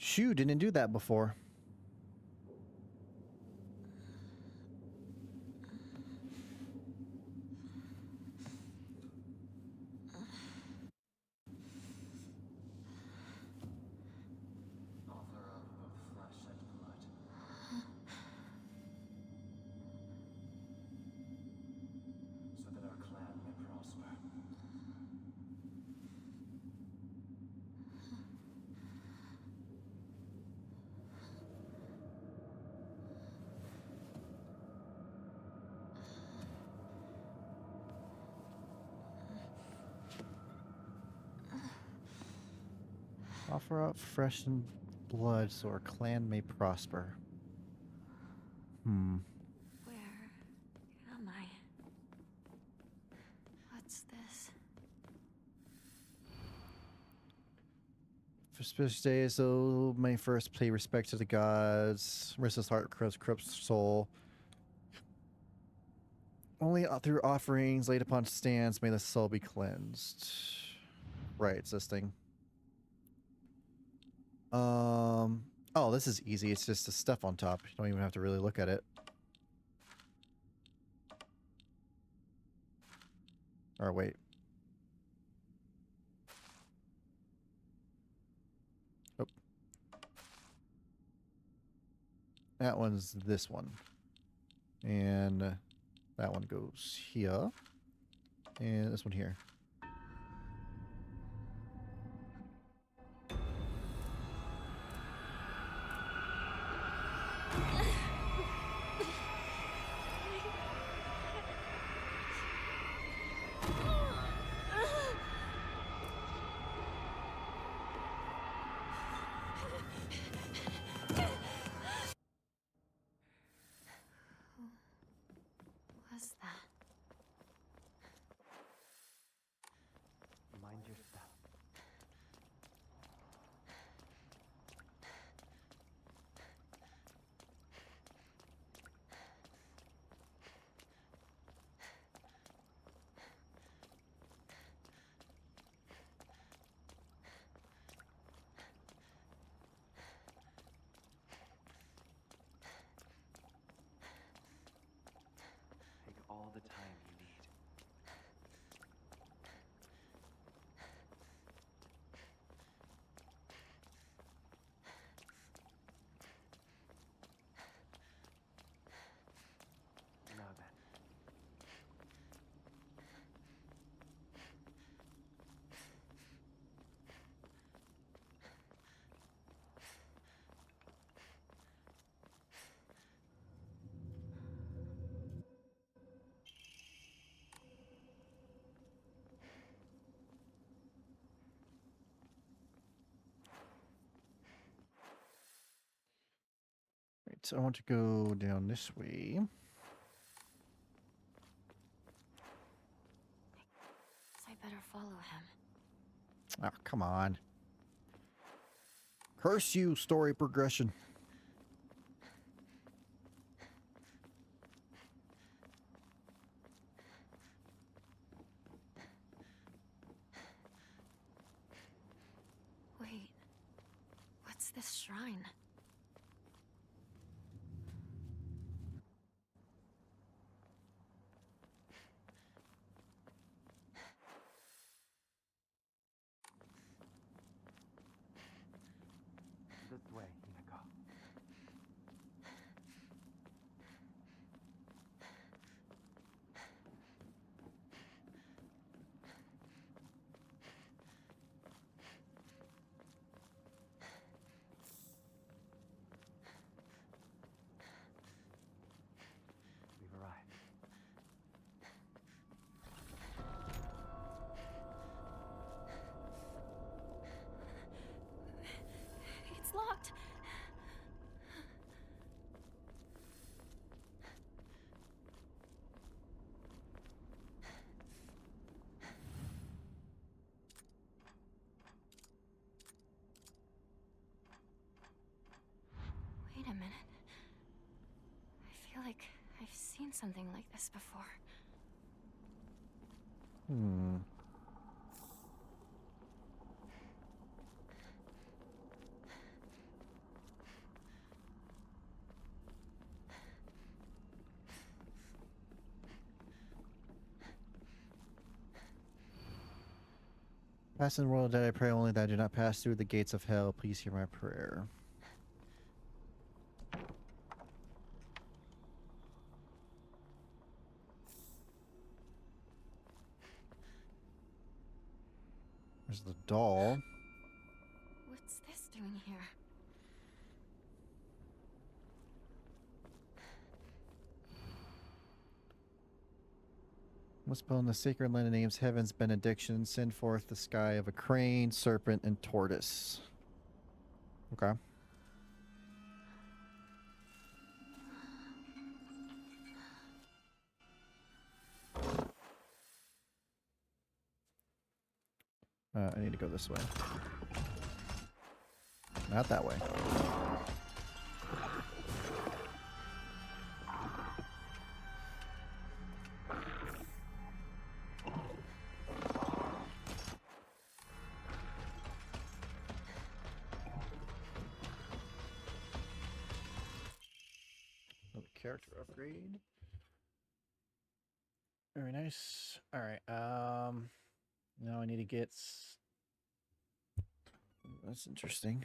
Shoo, didn't do that before. Offer up fresh blood so our clan may prosper. Hmm. Where am I? What's this? For special days, though, may first pay respect to the gods. Restless heart corrupts soul. Only through offerings laid upon stands may the soul be cleansed. Right, it's this thing. Oh, this is easy. It's just the stuff on top. You don't even have to really look at it. Or wait. Oh. That one's this one. And that one goes here. And this one here. What's that? Mind your step. Take all the time you need. Now then. Right, so I want to go down this way. Guess I better follow him. Oh, come on. Curse you, story progression. Wait. What's this shrine? This way, Hinako. seen something like this before. Hmm. Pass in the world that I pray only that I do not pass through the gates of hell. Please hear my prayer. There's the doll. What's this doing here? Must spell in the sacred land names heaven's benediction. Send forth the sky of a crane, serpent, and tortoise. Okay. I need to go this way. Not that way. Another character upgrade. Very nice. All right. Now I need to get. That's interesting.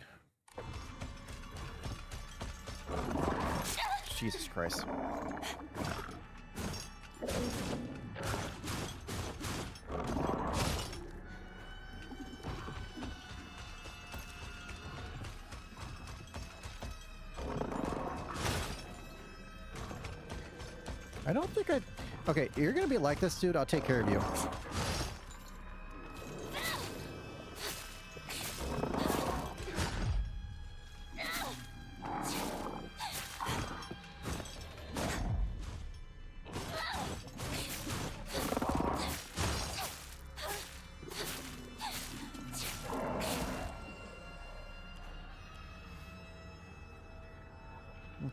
Jesus Christ. I don't think I... Okay, you're gonna be like this, dude. I'll take care of you.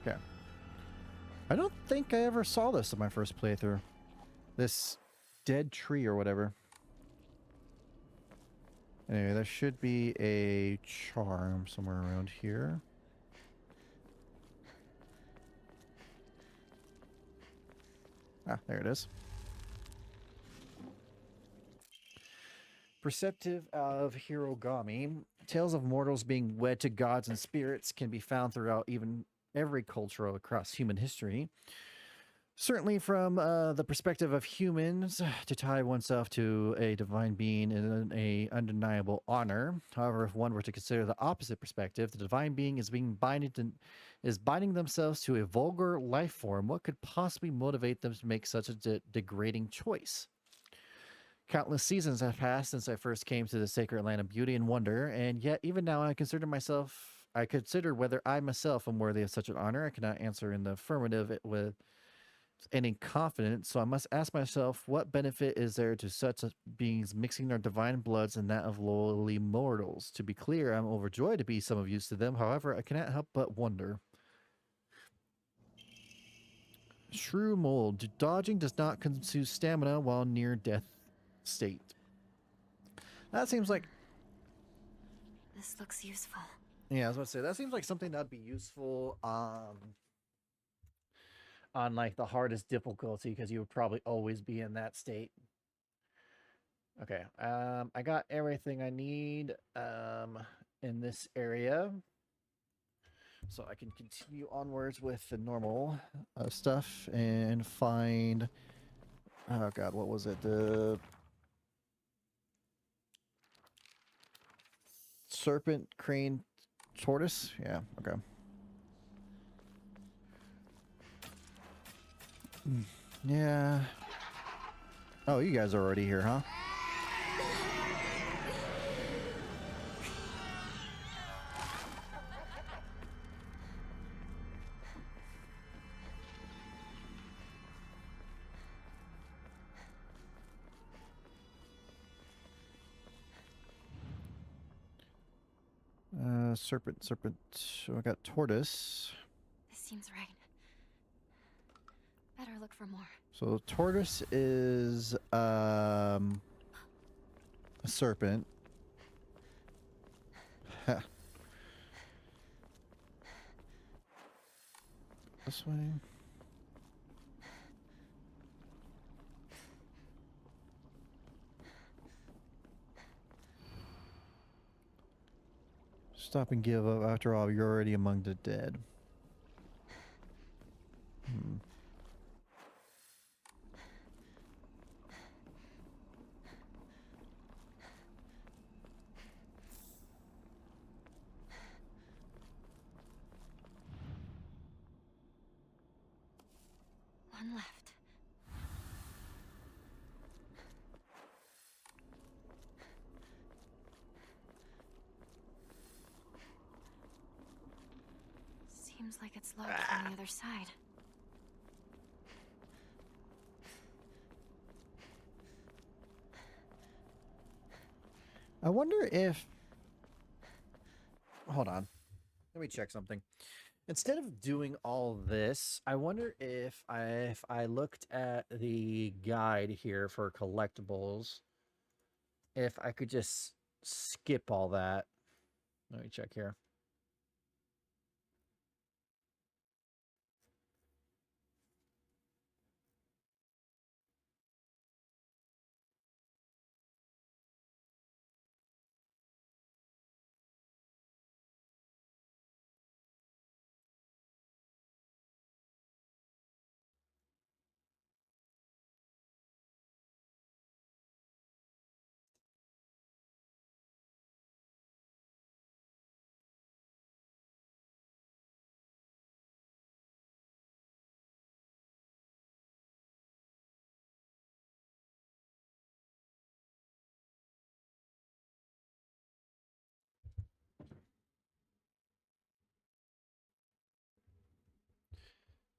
Okay. I don't think I ever saw this in my first playthrough. This dead tree or whatever. Anyway, there should be a charm somewhere around here. Ah, there it is. Perceptive of Hirogami. Tales of mortals being wed to gods and spirits can be found throughout even every culture across human history. Certainly from the perspective of humans, to tie oneself to a divine being is an undeniable honor. However, if one were to consider the opposite perspective, the divine being is binding themselves to a vulgar life form. What could possibly motivate them to make such a degrading choice? Countless seasons have passed since I first came to the sacred land of beauty and wonder, and yet even now I consider whether I myself am worthy of such an honor. I cannot answer in the affirmative with any confidence, so I must ask myself, what benefit is there to such beings mixing their divine bloods and that of lowly mortals? To be clear, I'm overjoyed to be some of use to them. However, I cannot help but wonder. Shrew mold. Dodging does not consume stamina while near death state. That seems like... This looks useful. Yeah, I was about to say, that seems like something that'd be useful on like the hardest difficulty, because you would probably always be in that state. Okay, I got everything I need in this area, so I can continue onwards with the normal stuff and find... Oh god, what was it? The serpent, crane, tortoise? Yeah, okay. Yeah. Oh, you guys are already here, huh? Serpent. So I got tortoise. This seems right. Better look for more. So tortoise is a serpent. Ha. This way. Stop and give up. After all, you're already among the dead. Hmm. One left. Seems like it's locked from the other side. I wonder if... Hold on. Let me check something. Instead of doing all this, I wonder if I looked at the guide here for collectibles, if I could just skip all that. Let me check here.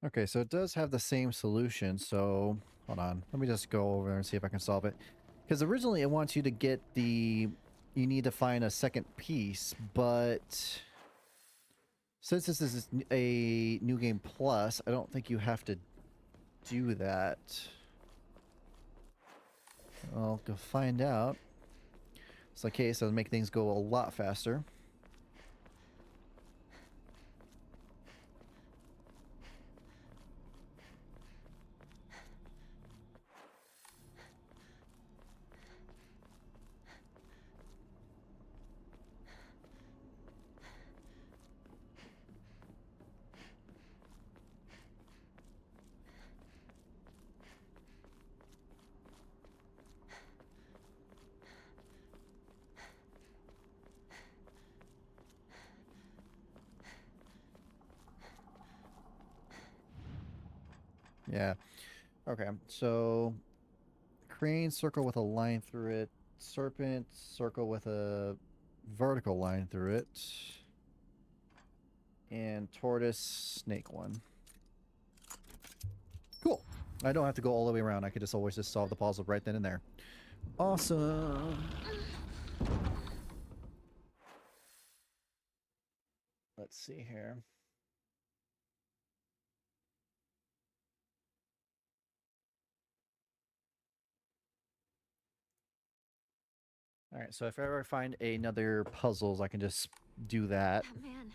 Okay, so it does have the same solution, so hold on. Let me just go over there and see if I can solve it. Because originally it wants you to get the... You need to find a second piece, but... Since this is a New Game Plus, I don't think you have to do that. I'll go find out. It's the case, it'll make things go a lot faster. Yeah. Okay, so crane, circle with a line through it. Serpent, circle with a vertical line through it. And tortoise, snake one. Cool. I don't have to go all the way around. I could just always just solve the puzzle right then and there. Awesome. Let's see here. All right, so if I ever find another puzzles, I can just do that. Oh, man.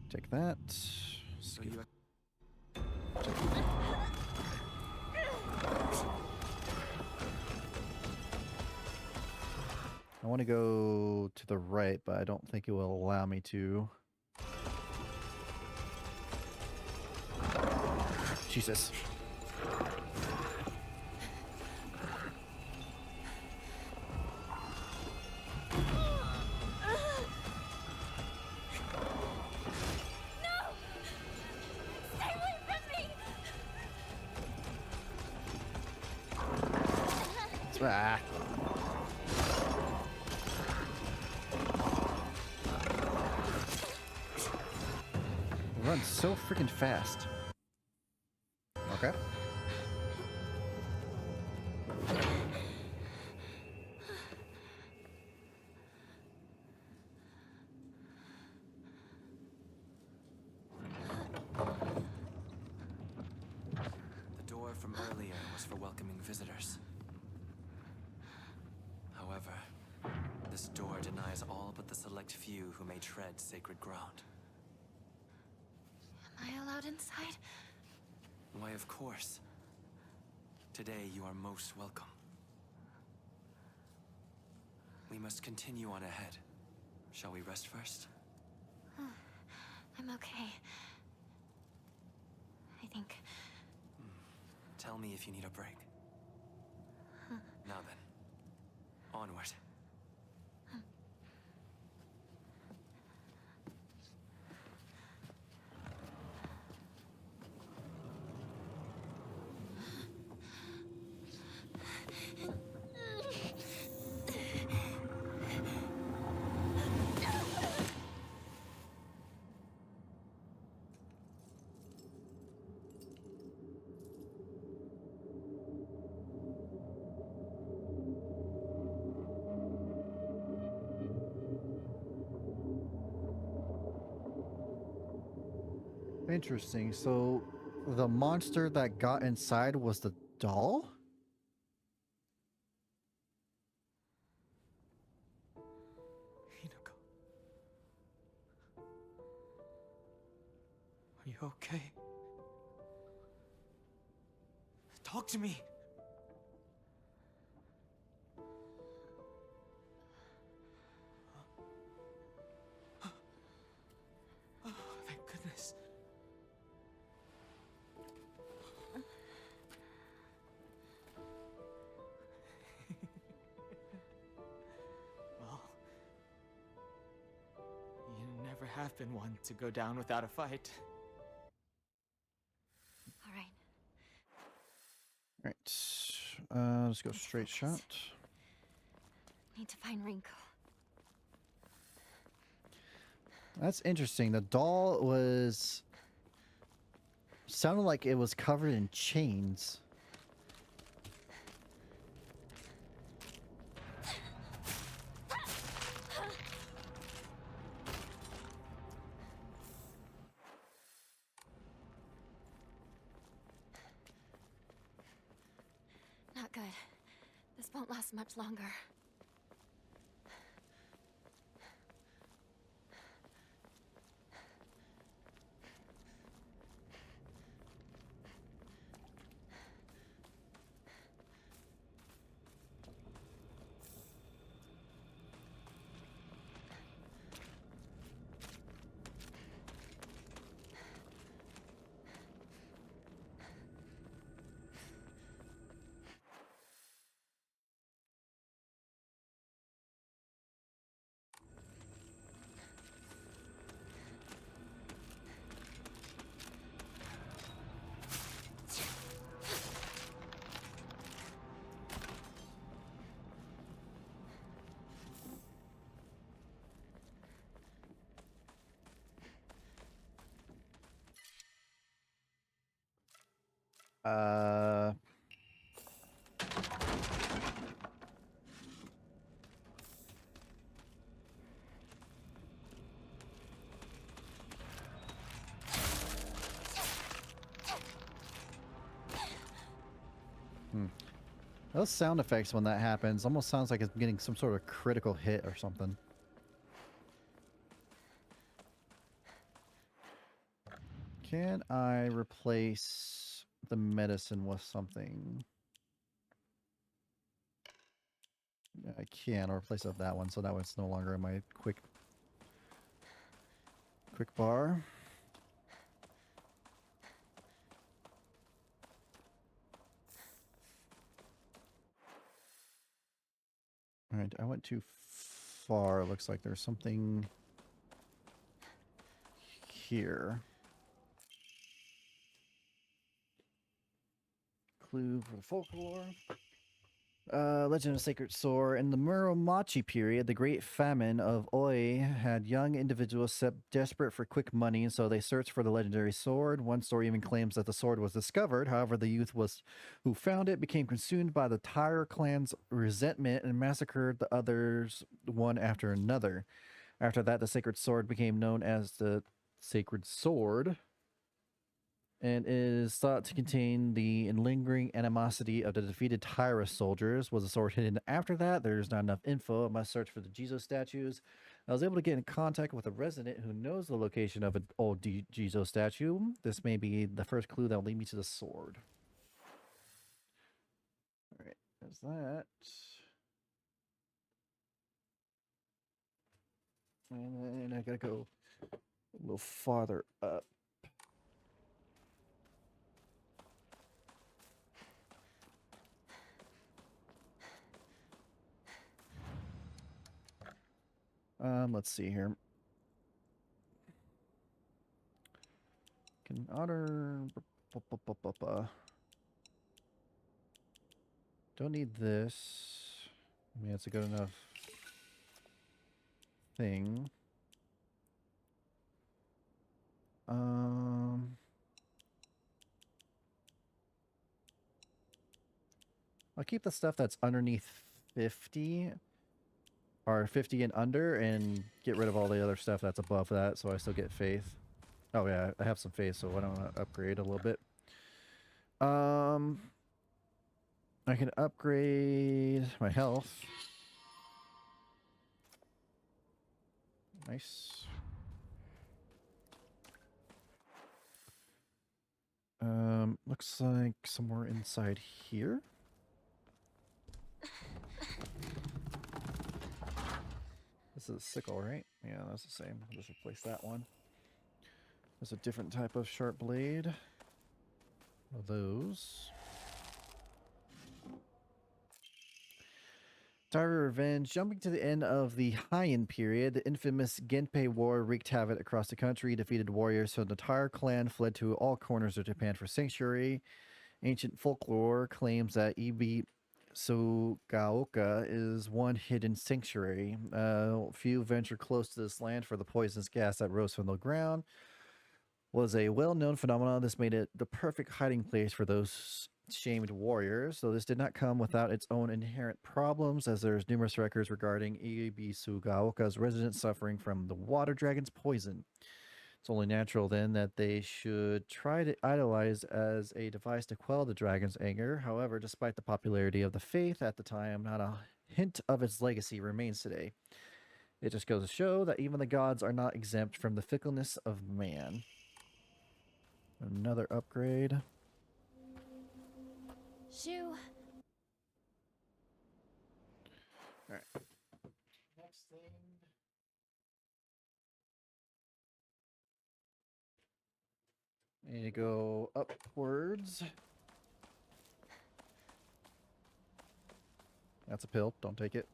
Take that. So you I want to go to the right, but I don't think it will allow me to. Jesus. Ah. It runs so freaking fast. Okay. was for welcoming visitors. However, this door denies all but the select few who may tread sacred ground. Am I allowed inside? Why, of course. Today you are most welcome. We must continue on ahead. Shall we rest first? I'm okay. I think. Tell me if you need a break. Now then, onward. Interesting. So the monster that got inside was the doll? Hinako. Are you okay? Talk to me! Oh, thank goodness. Well, you never have been one to go down without a fight. All right. Alright. Let's go straight shot. Need to find Rinko. That's interesting. The doll was... sounded like it was covered in chains. Not good. This won't last much longer. Uh... Those sound effects when that happens almost sounds like it's getting some sort of critical hit or something. Can I replace the medicine with something? Yeah, I can. I'll replace it with that one, so that one's no longer in my quick bar. Alright, I went too far. Looks like there's something here. Clue for the folklore. Legend of Sacred Sword. In the Muromachi period, the Great Famine of Oi had young individuals set desperate for quick money, and so they searched for the legendary sword. One story even claims that the sword was discovered. However, the youth who found it became consumed by the Tyre clan's resentment and massacred the others one after another. After that, the sacred sword became known as the Sacred Sword. and is thought to contain the lingering animosity of the defeated Tyra soldiers. Was the sword hidden after that? There's not enough info. I must search for the Jizo statues. I was able to get in contact with a resident who knows the location of an old Jizo statue. This may be the first clue that will lead me to the sword. All right, there's that. And then I gotta go a little farther up. Let's see here. Can otter. Don't need this. I mean, it's a good enough thing. I'll keep the stuff that's underneath 50 or 50 and under and get rid of all the other stuff that's above that so I still get faith. Oh yeah, I have some faith, so why don't I upgrade a little bit? I can upgrade my health. Nice. Looks like somewhere inside here. This is a sickle, right? Yeah, that's the same. I'll just replace that one. There's a different type of sharp blade. Of those. Tyra Revenge. Jumping to the end of the Heian period, the infamous Genpei War wreaked havoc across the country. Defeated warriors from the Tyra clan fled to all corners of Japan for sanctuary. Ancient folklore claims that Ibi Sugaoka is one hidden sanctuary. Few venture close to this land for the poisonous gas that rose from the ground. Was a well-known phenomenon. This made it the perfect hiding place for those shamed warriors, though this did not come without its own inherent problems, as there's numerous records regarding Ibi Sugaoka's residents suffering from the water dragon's poison. It's only natural then that they should try to idolize as a device to quell the dragon's anger. However, despite the popularity of the faith at the time, not a hint of its legacy remains today. It just goes to show that even the gods are not exempt from the fickleness of man. Another upgrade. Shoo. Alright. Next thing. I need to go upwards. That's a pill. Don't take it.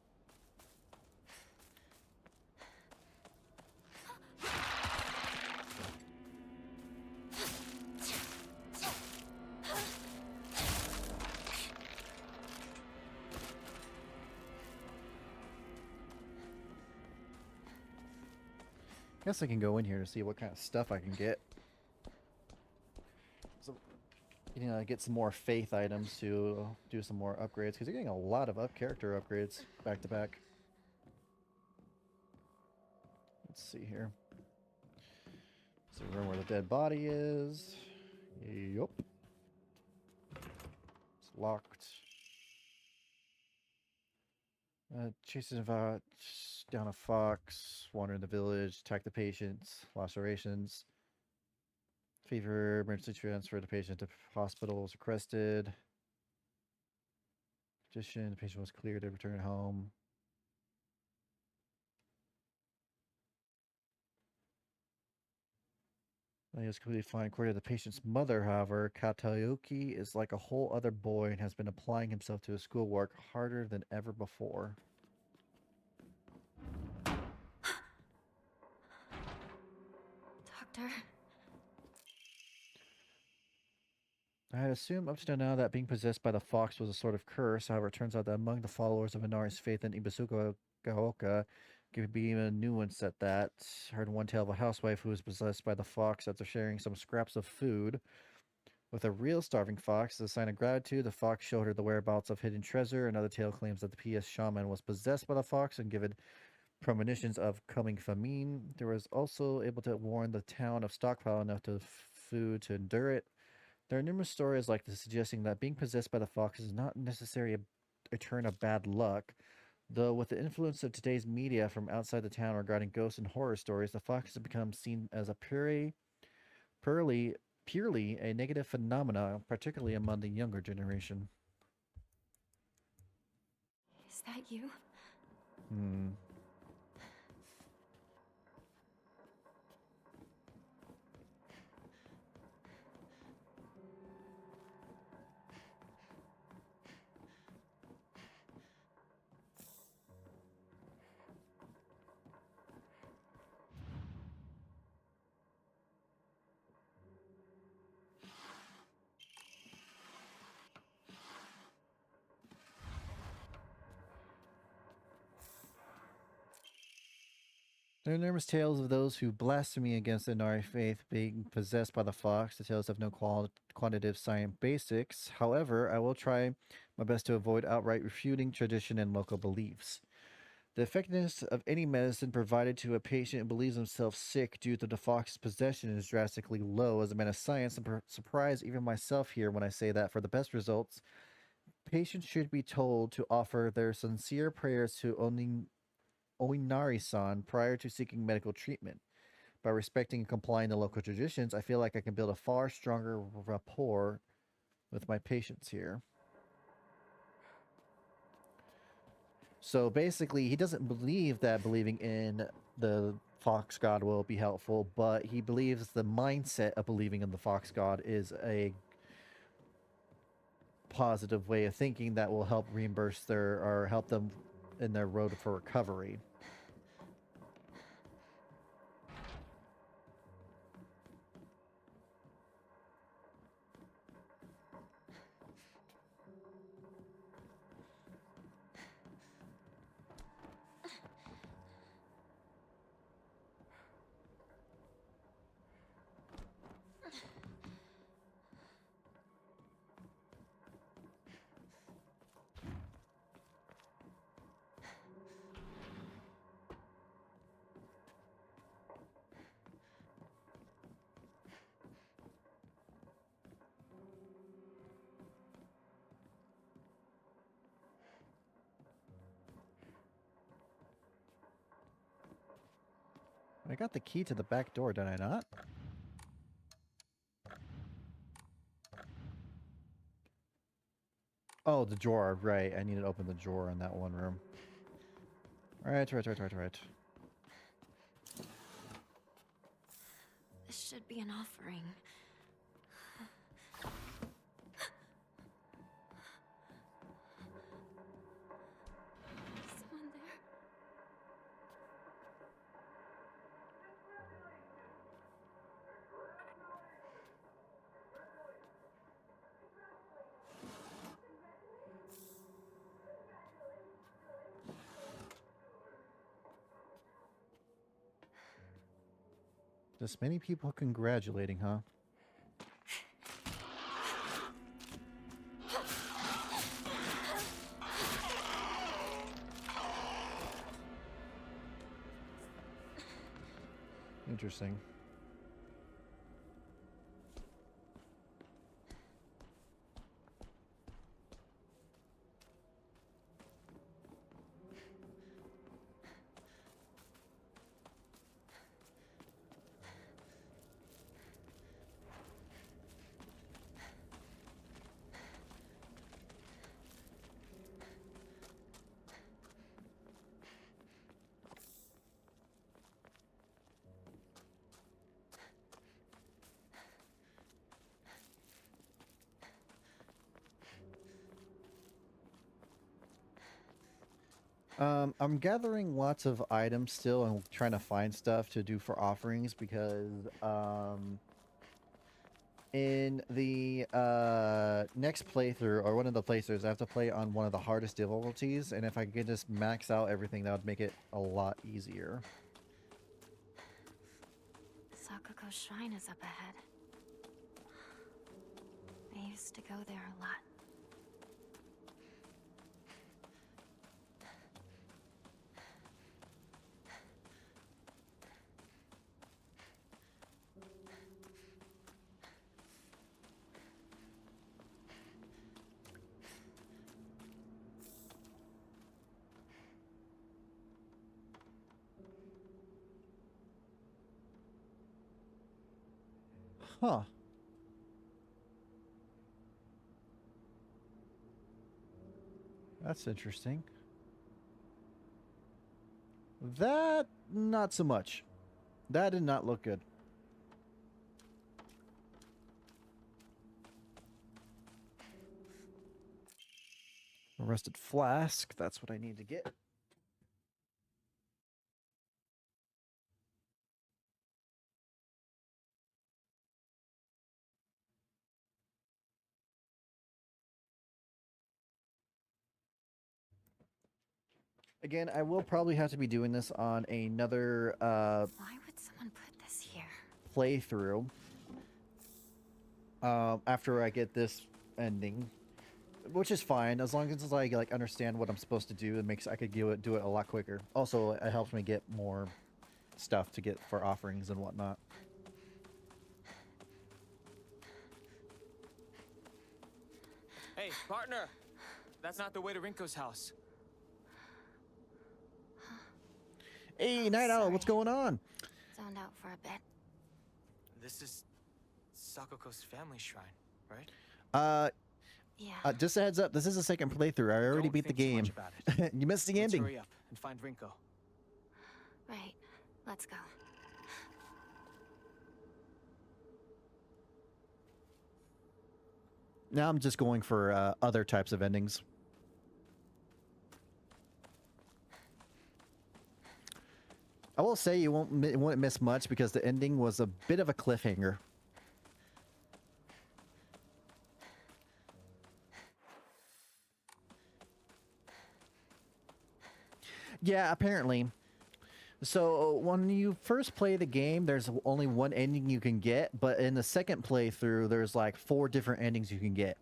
Guess I can go in here to see what kind of stuff I can get. So, you know, get some more faith items to do some more upgrades, because you're getting a lot of character upgrades back to back. Let's see here. It's the room where the dead body is. Yup. It's locked. Chases down a fox, wander in the village, attack the patients, lacerations, fever, emergency transfer the patient to hospital was requested. Condition, the patient was cleared to return home. He is completely fine. According to the patient's mother, however, Kataoki is like a whole other boy and has been applying himself to his schoolwork harder than ever before. Doctor. I had assumed up to now that being possessed by the fox was a sort of curse. However, it turns out that among the followers of Inari's faith in Ibisuka Gaoka could be even a nuance at that. Heard one tale of a housewife who was possessed by the fox after sharing some scraps of food with a real starving fox. As a sign of gratitude, the fox showed her the whereabouts of hidden treasure. Another tale claims that the PS shaman was possessed by the fox and given premonitions of coming famine. There was also able to warn the town of stockpile enough to food to endure it. There are numerous stories like this suggesting that being possessed by the fox is not necessarily a turn of bad luck. Though, with the influence of today's media from outside the town regarding ghosts and horror stories, the fox has become seen as a purely, purely a negative phenomenon, particularly among the younger generation. Is that you? Hmm. There are numerous tales of those who blaspheme against the Inari faith being possessed by the fox. The tales have no quantitative science basics. However, I will try my best to avoid outright refuting tradition and local beliefs. The effectiveness of any medicine provided to a patient who believes himself sick due to the fox's possession is drastically low. As a man of science, I'm surprised even myself here when I say that for the best results, patients should be told to offer their sincere prayers to Oinari-san prior to seeking medical treatment. By respecting and complying to local traditions, I feel like I can build a far stronger rapport with my patients here. So basically, he doesn't believe that believing in the fox god will be helpful, but he believes the mindset of believing in the fox god is a positive way of thinking that will help reimburse their or help them in their road for recovery. I got the key to the back door, did I not? Oh, the drawer, right. I need to open the drawer in that one room. Right. This should be an offering. Someone there? Just many people congratulating, huh? Interesting. I'm gathering lots of items still and trying to find stuff to do for offerings because in the next playthrough or one of the playthroughs I have to play on one of the hardest difficulties, and if I could just max out everything that would make it a lot easier. Sakuko's shrine is up ahead. I used to go there a lot. Huh. That's interesting. That, not so much. That did not look good. A rusted flask, that's what I need to get. Again, I will probably have to be doing this on another Why would someone put this here? playthrough after I get this ending, which is fine as long as I like understand what I'm supposed to do. It makes I could do it a lot quicker. Also, it helps me get more stuff to get for offerings and whatnot. Hey, partner! That's not the way to Rinko's house. Hey, Night Owl, what's going on? Zoned out for a bit. This is Sakoko's family shrine, right? Yeah. Just a heads up, this is the second playthrough. I already Don't beat the think too game. much about it. You missed the Let's ending. hurry up and find Rinko. Right. Let's go. Now I'm just going for other types of endings. I will say you won't miss much because the ending was a bit of a cliffhanger. Yeah, apparently. So when you first play the game, there's only one ending you can get, but in the second playthrough, there's like 4 different endings you can get.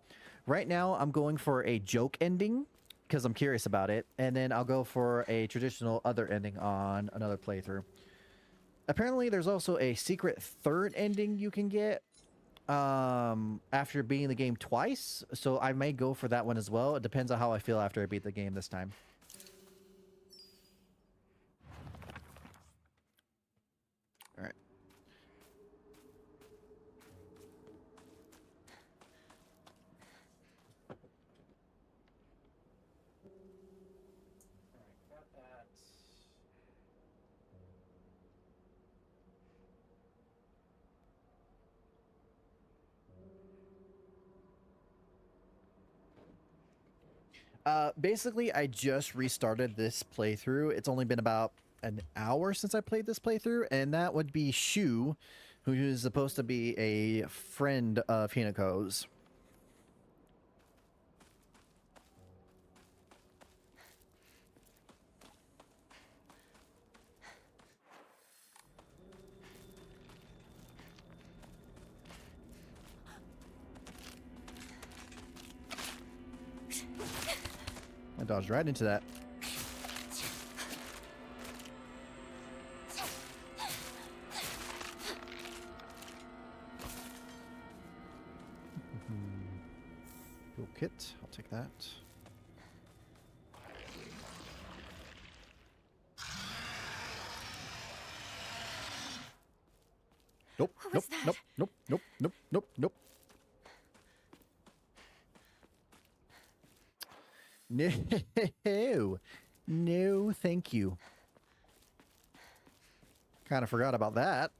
Right now, I'm going for a joke ending because I'm curious about it, and then I'll go for a traditional other ending on another playthrough. Apparently, there's also a secret third ending you can get after beating the game twice, so I may go for that one as well. It depends on how I feel after I beat the game this time. All right. Basically, I just restarted this playthrough. It's only been about an hour since I played this playthrough, and that would be Shu, who is supposed to be a friend of Hinako's. I dodged right into that. Fuel kit, I'll take that. Nope, What nope, was that? nope, nope, nope, nope, nope, nope. No, no, thank you. Kind of forgot about that.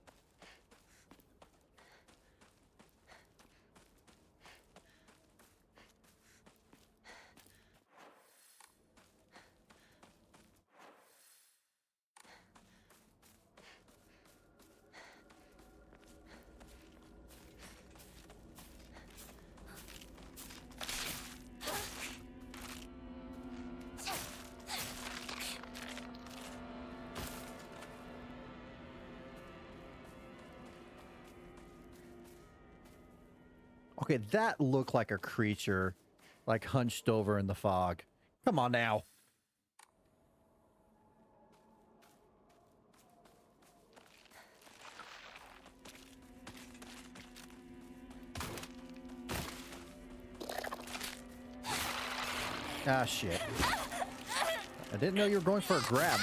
Okay, that looked like a creature, like hunched over in the fog. Come on now. Ah, shit. I didn't know you were going for a grab.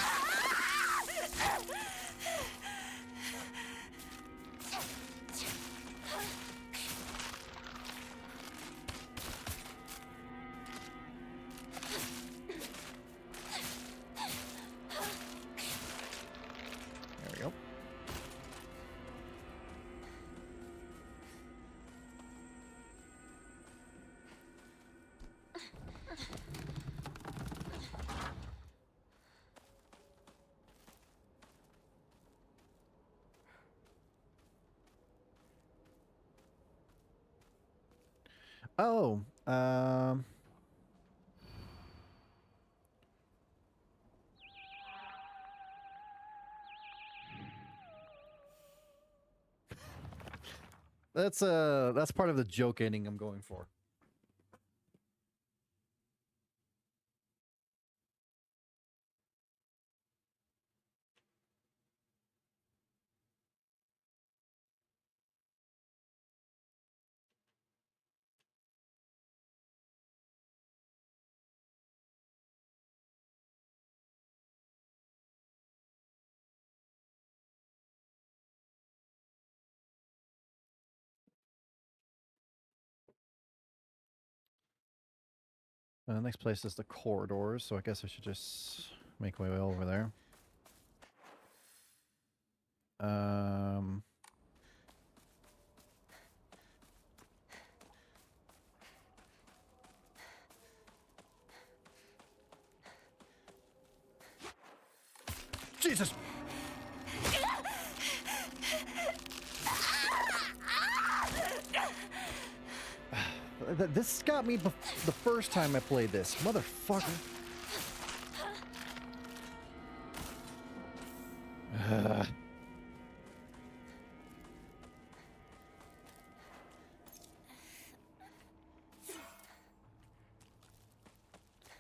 Oh, that's part of the joke ending I'm going for. The next place is the corridors, so I guess I should just make my way over there. Jesus! This got me the first time I played this. Motherfucker.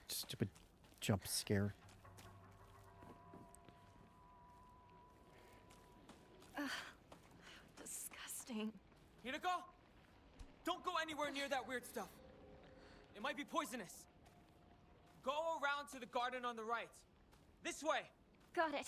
Stupid jump scare. Disgusting. Hinako! Don't go anywhere near that weird stuff. It might be poisonous. Go around to the garden on the right. This way. Got it.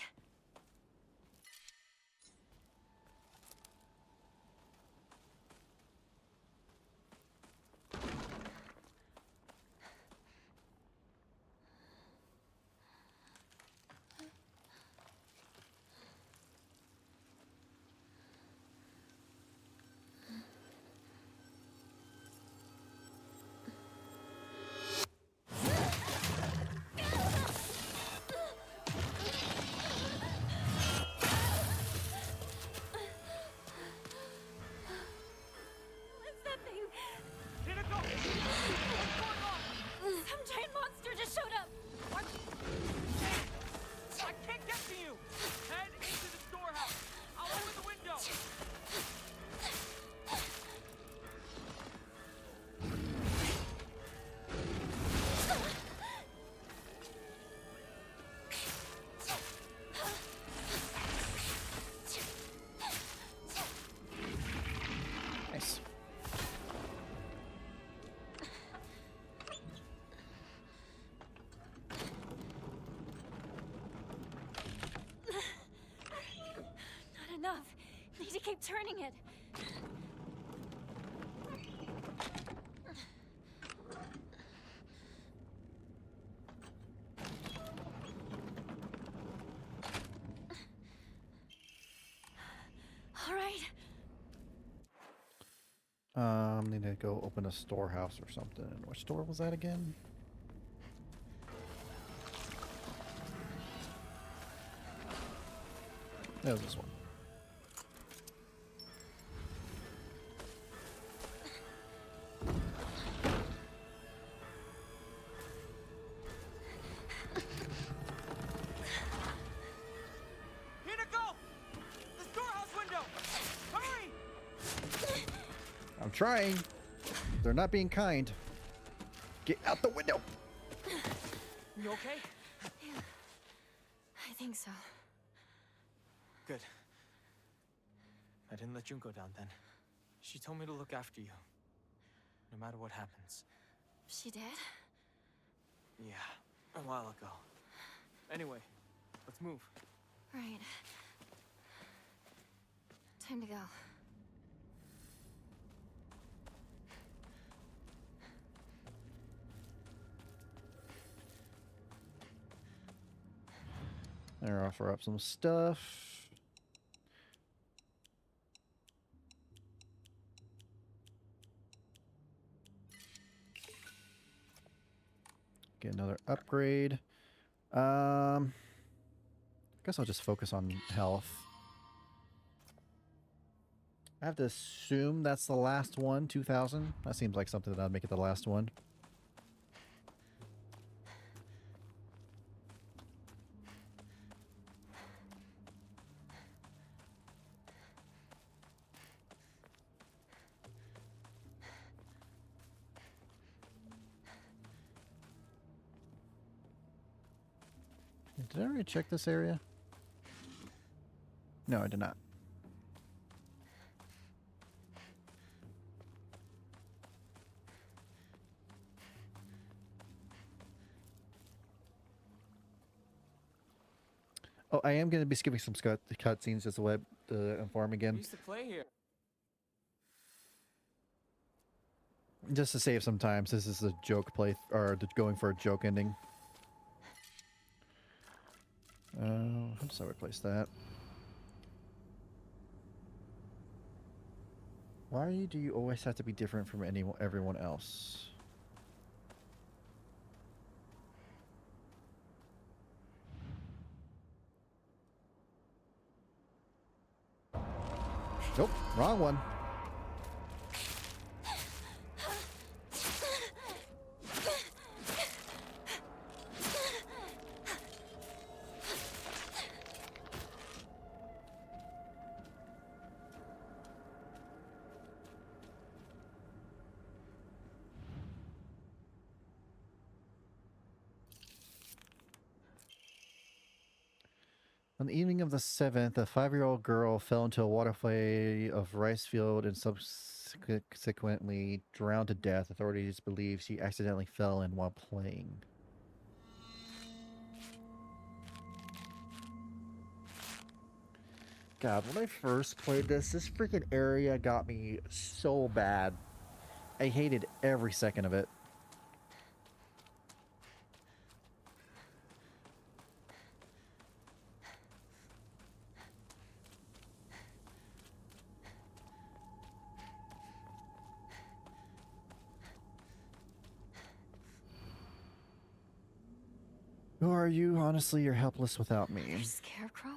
What's that thing? Hinako! What's going on? Some giant monster just showed up. What? I can't get to you! Head into the storehouse! I'll open the window! Nice. Not enough. Need to keep turning it. All right. Need to go open a storehouse or something. Which store was that again? That was this one. Hinako! The storehouse window! Hurry! I'm trying. They're not being kind. Get out the window. You okay? I think so. Good. I didn't let Junko down then. She told me to look after you. No matter what happens. She did? Yeah, a while ago. Anyway, let's move. Right. Time to go. There, offer up some stuff. Get another upgrade. I guess I'll just focus on health. I have to assume that's the last one, 2000. That seems like something that I'd make it the last one. Did I already check this area? No, I did not. Oh, I am going to be skipping some cutscenes just to inform We again. used to play here. Just to save some time, since this is a joke play, or going for a joke ending. How does I replace that? Why do you always have to be different from everyone else? Nope, wrong one. On the evening of the 7th, a 5-year-old girl fell into a waterway of rice field and subsequently drowned to death. Authorities believe she accidentally fell in while playing. God, when I first played this freaking area got me so bad. I hated every second of it. Who are you? Honestly, you're helpless without me. There's Scarecrow?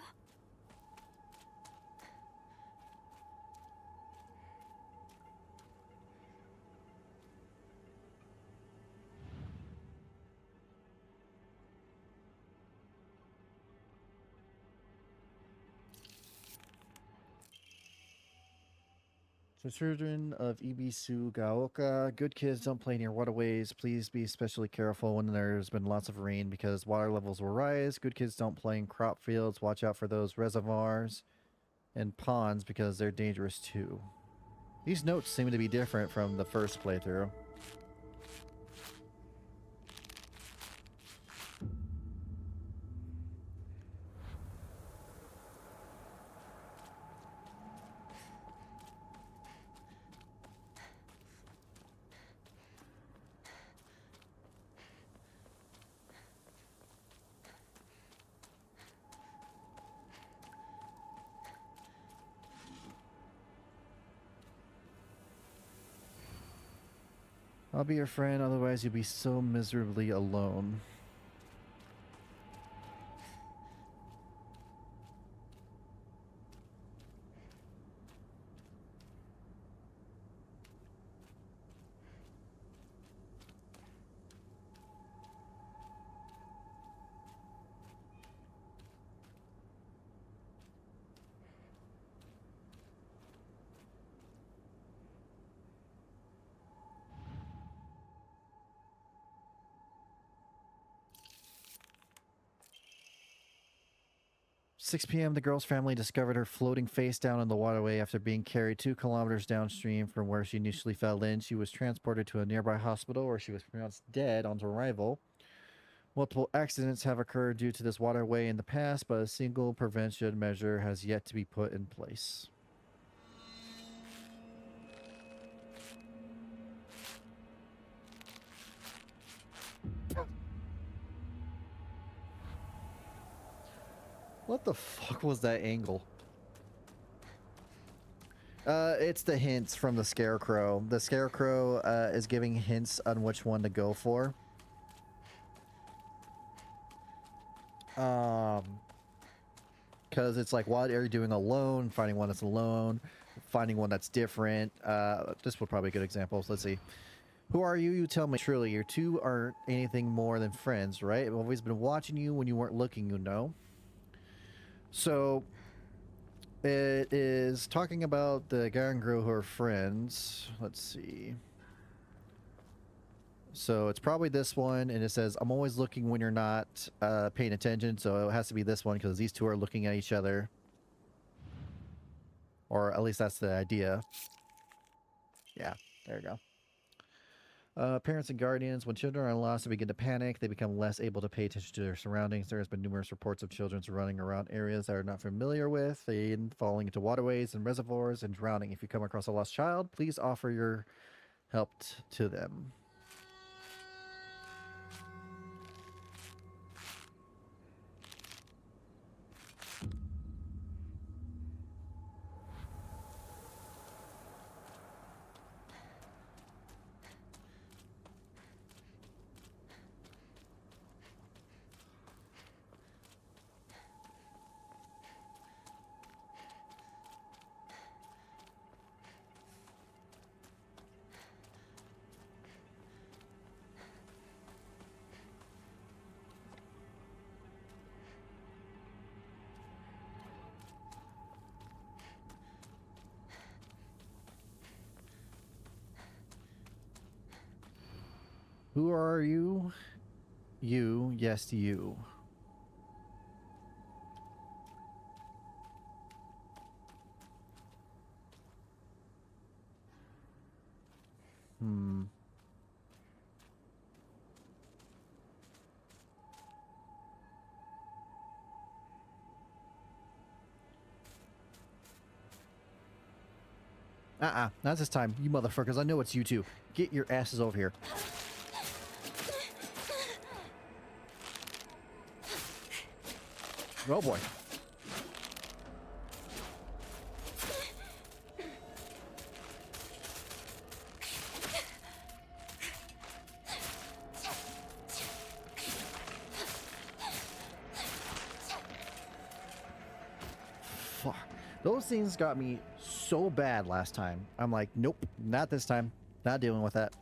So children of Ibisu Gaoka, good kids don't play near waterways. Please be especially careful when there's been lots of rain because water levels will rise. Good kids don't play in crop fields. Watch out for those reservoirs and ponds because they're dangerous too. These notes seem to be different from the first playthrough. I'll be your friend, otherwise you'll be so miserably alone. "6 p.m., the girl's family discovered her floating face down in the waterway after being carried 2 kilometers downstream from where she initially fell in. She was transported to a nearby hospital where she was pronounced dead on arrival. Multiple accidents have occurred due to this waterway in the past, but a single prevention measure has yet to be put in place." What the fuck was that angle? It's the hints from the Scarecrow. The Scarecrow is giving hints on which one to go for. because it's like, what are you doing alone? Finding one that's alone, finding one that's different. This would probably be good examples. Let's see. Who are you? You tell me truly. You two aren't anything more than friends, right? I've always been watching you when you weren't looking, you know. So it is talking about the Garangro who are friends. Let's see. So it's probably this one, and it says, I'm always looking when you're not paying attention, so it has to be this one because these two are looking at each other. Or at least that's the idea. Yeah, there you go. Parents and guardians. When children are lost, they begin to panic. They become less able to pay attention to their surroundings. There has been numerous reports of children running around areas that are not familiar with, and falling into waterways and reservoirs and drowning. If you come across a lost child, please offer your help to them. Who are you? You, yes, you. Not this time, you motherfuckers. I know it's you two. Get your asses over here. Oh boy. Fuck. Those things got me so bad last time. I'm like, nope, not this time. Not dealing with that.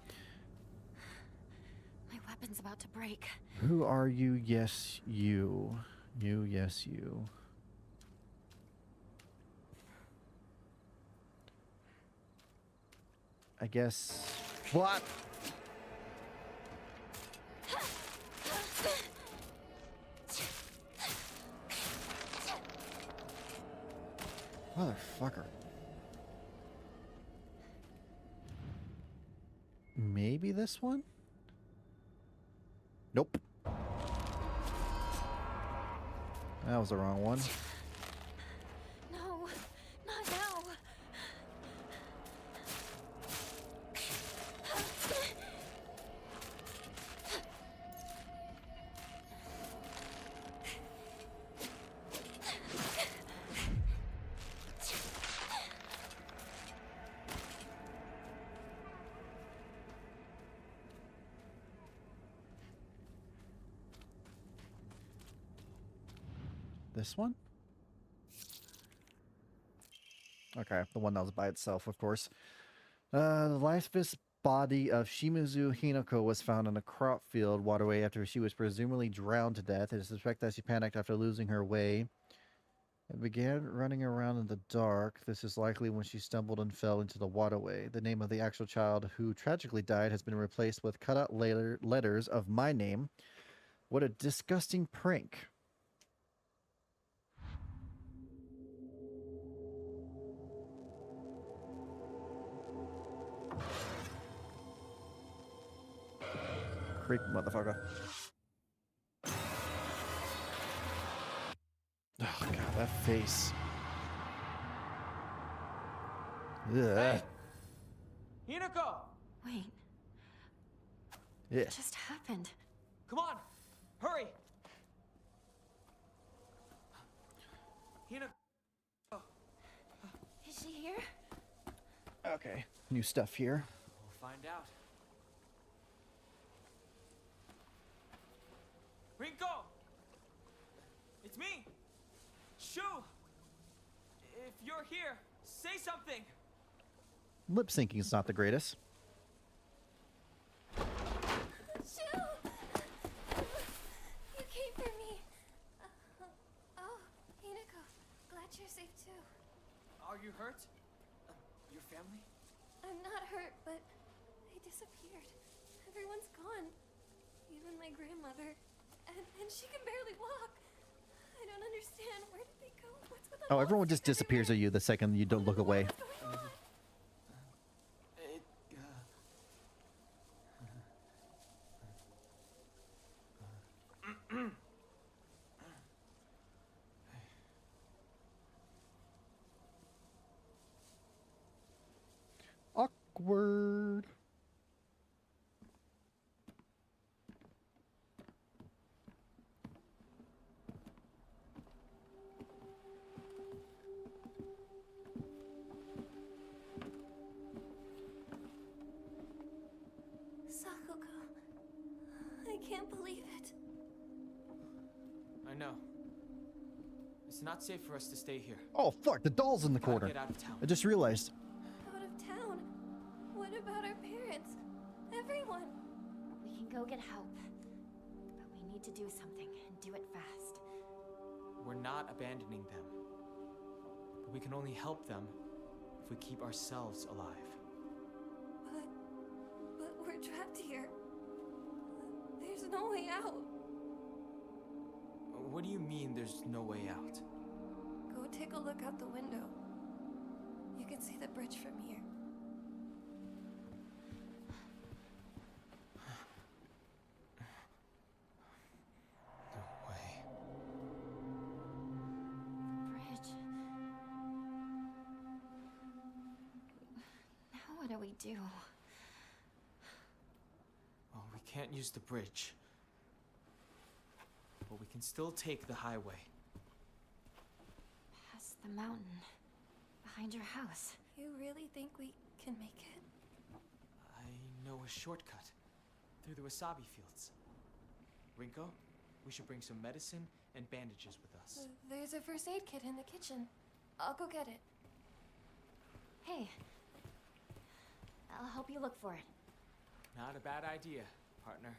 My weapon's about to break. Who are you? Yes, you. You, yes, you. I guess. What? Motherfucker. Maybe this one? Nope. That was the wrong one. No, not now. This one? Okay, the one that was by itself, of course. The lifeless body of Shimizu Hinako was found in a crop field waterway after she was presumably drowned to death. It is suspected that she panicked after losing her way and began running around in the dark. This is likely when she stumbled and fell into the waterway. The name of the actual child who tragically died has been replaced with cut-out letters of my name. What a disgusting prank. Creep, motherfucker. Oh god, that face. Ugh. Hey! Hinako! Wait, Yeah. what just happened? Come on! Hurry! Hinako! Is she here? Okay, new stuff here. We'll find out. Rinko! It's me! Shh! Shu! If you're here, say something! Lip syncing is not the greatest. Shoo! You came for me. Oh, Hinako, glad you're safe too. Are you hurt? Your family? I'm not hurt, but they disappeared. Everyone's gone. Even my grandmother. And she can barely walk. I don't understand. Where did they go? What's with the Oh, everyone just disappears at you the second you don't look away. It, Awkward. Sakuga. I can't believe it. I know. It's not safe for us to stay here. Oh, fuck. The doll's in the Gotta corner. get out of town. I just realized. Out of town? What about our parents? Everyone? We can go get help. But we need to do something and do it fast. We're not abandoning them. But we can only help them if we keep ourselves alive. But we're trapped here. There's no way out. What do you mean there's no way out? Go take a look out the window. You can see the bridge from here. No way. Bridge. Now what do we do? Well, we can't use the bridge. But we can still take the highway. Past the mountain. Behind your house. You really think we can make it? I know a shortcut through the wasabi fields. Rinko, we should bring some medicine and bandages with us. There's a first aid kit in the kitchen. I'll go get it. Hey. I'll help you look for it. Not a bad idea, partner.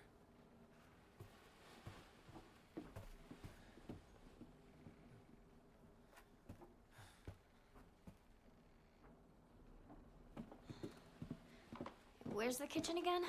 Where's the kitchen again?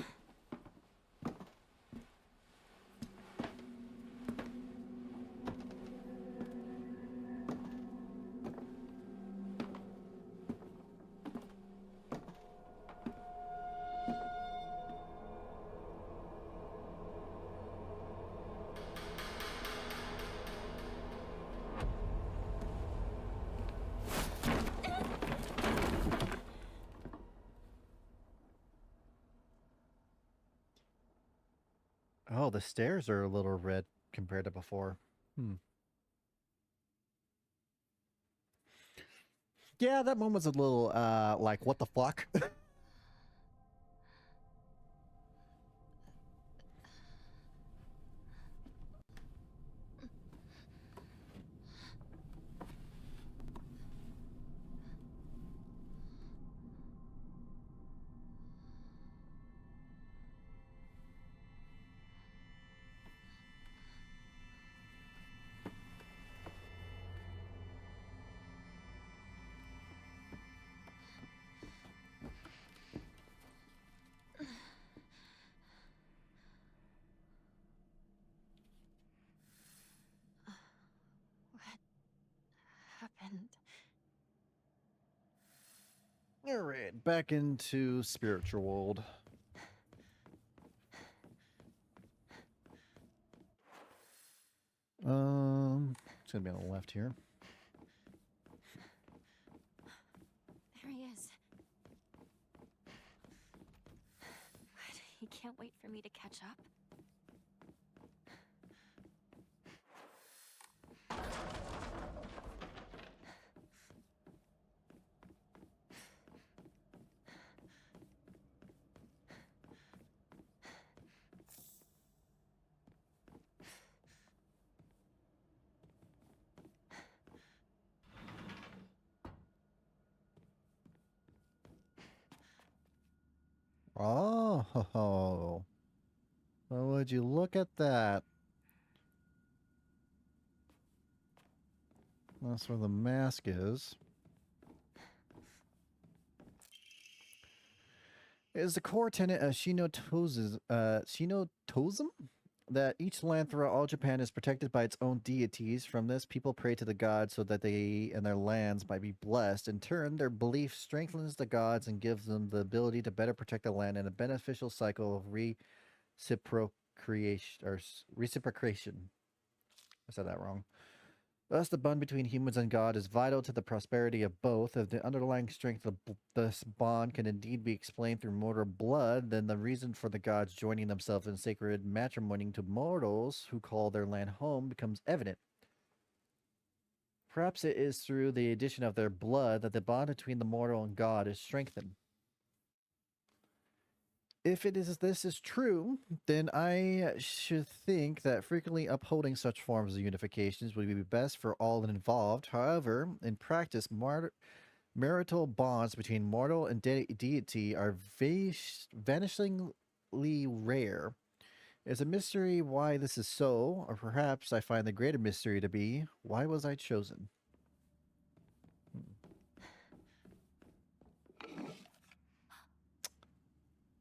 Oh, the stairs are a little red compared to before. Yeah, that one was a little, like, what the fuck? Happened. All right, back into spiritual world. It's gonna be on the left here. There he is. What? He can't wait for me to catch up? Oh, well, would you look at that? That's where the mask is. It is the core tenet of Shintoism that each land throughout all Japan is protected by its own deities. From this, people pray to the gods so that they and their lands might be blessed. In turn, their belief strengthens the gods and gives them the ability to better protect the land in a beneficial cycle of reciprocation. I said that wrong. Thus, the bond between humans and God is vital to the prosperity of both. If the underlying strength of this bond can indeed be explained through mortal blood, then the reason for the gods joining themselves in sacred matrimony to mortals who call their land home becomes evident. Perhaps it is through the addition of their blood that the bond between the mortal and God is strengthened. If this is true, then I should think that frequently upholding such forms of unifications would be best for all involved. However, in practice, marital bonds between mortal and deity are vanishingly rare. It's a mystery why this is so, or perhaps I find the greater mystery to be, why was I chosen?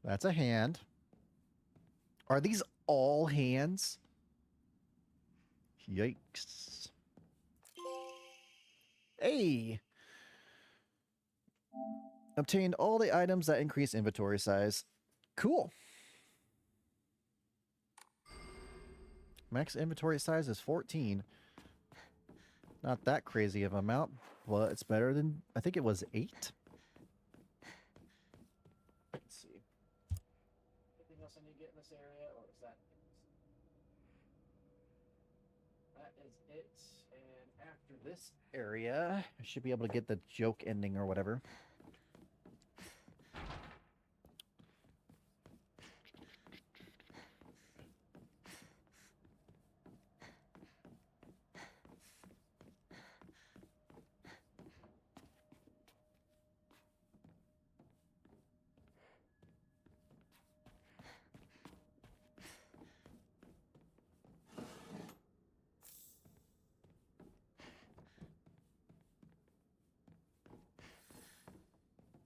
That's a hand. Are these all hands? Yikes. Hey! Obtained all the items that increase inventory size. Cool. Max inventory size is 14. Not that crazy of an amount, but it's better than, I think it was 8. Let's see. Anything else I need to get in this area, or is that it? That is it. And after this area, I should be able to get the joke ending or whatever.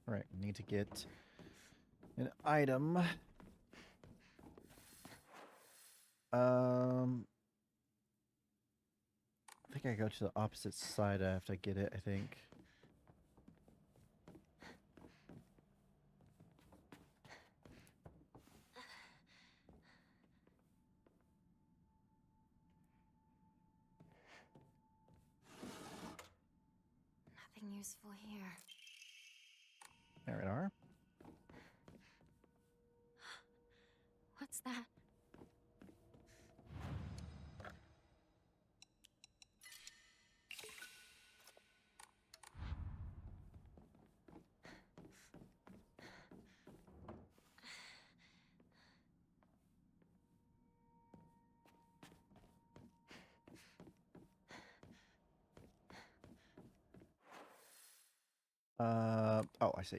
All right, need to get an item. I think I go to the opposite side. I have to get it, I think. Nothing useful here. There we are. What's that? Oh, I see.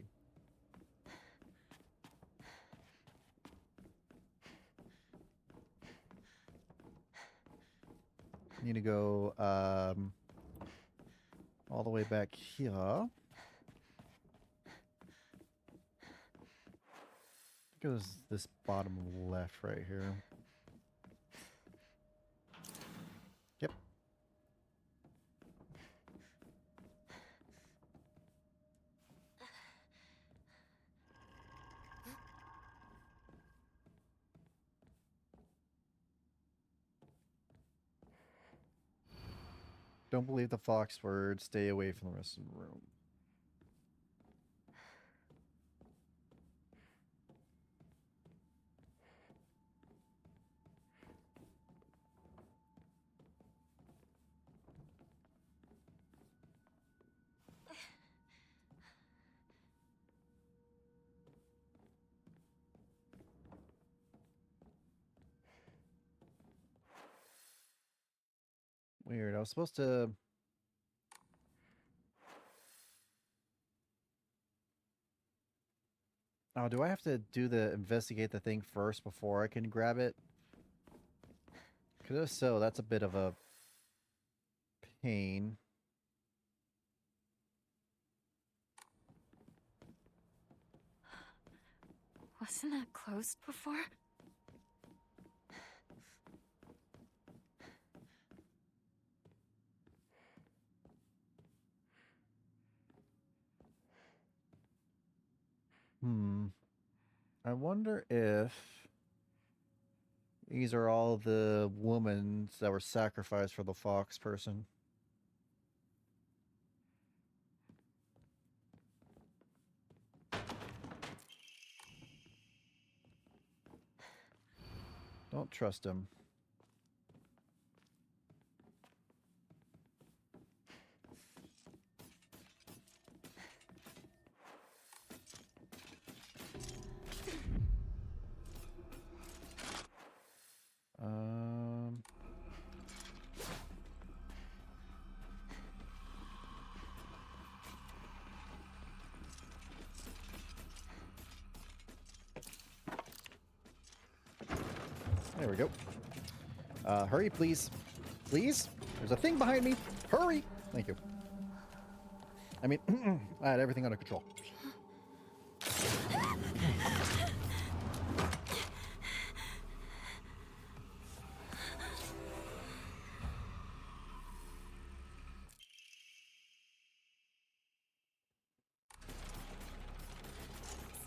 Need to go all the way back here. Goes this bottom left right here. Yep. Don't believe the fox word. Stay away from the rest of the room. Weird. I was supposed to... Oh, do I have to do the investigate the thing first before I can grab it? Because if so, that's a bit of a pain. Wasn't that closed before? I wonder if these are all the women that were sacrificed for the fox person. Don't trust him. Um, there we go. Hurry, please. Please? There's a thing behind me. Hurry! Thank you. I mean, I had everything under control.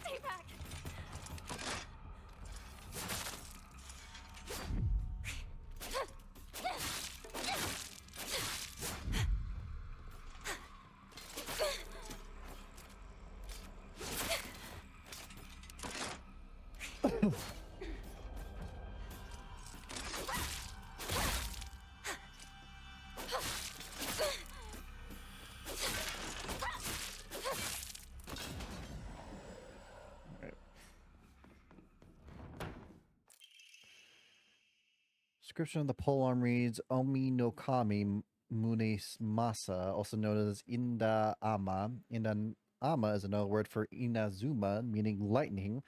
Stay back! Description of the polearm reads Omi no Kami Munemasa, also known as Inda Ama. Inda Ama is another word for Inazuma, meaning lightning.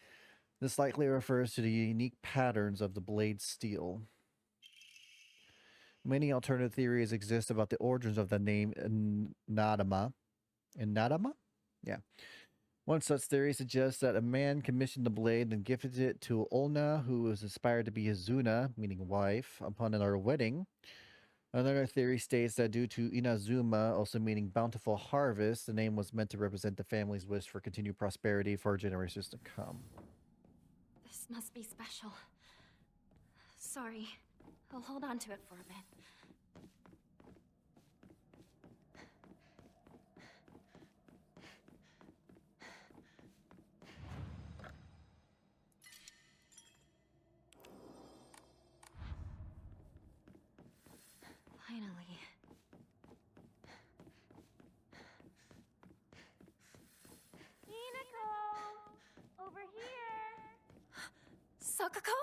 This likely refers to the unique patterns of the blade's steel. Many alternative theories exist about the origins of the name Nadama. Nadama? Yeah. One such theory suggests that a man commissioned the blade and gifted it to Olna, who was inspired to be his Zuna, meaning wife, upon their wedding. Another theory states that due to Inazuma, also meaning bountiful harvest, the name was meant to represent the family's wish for continued prosperity for generations to come. This must be special. Sorry. I'll hold on to it for a bit. Finally. Hinako! Over here! Sakako?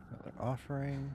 Another offering.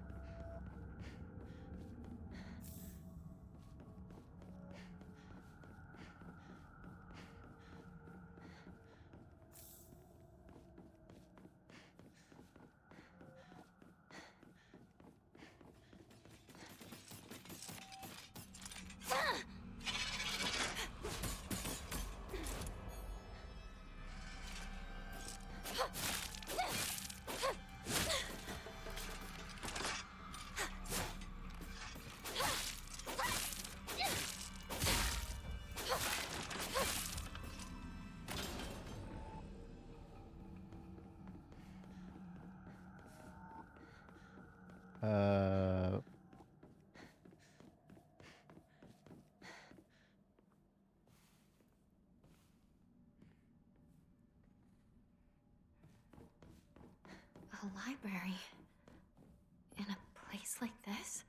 Uh, A library? In a place like this?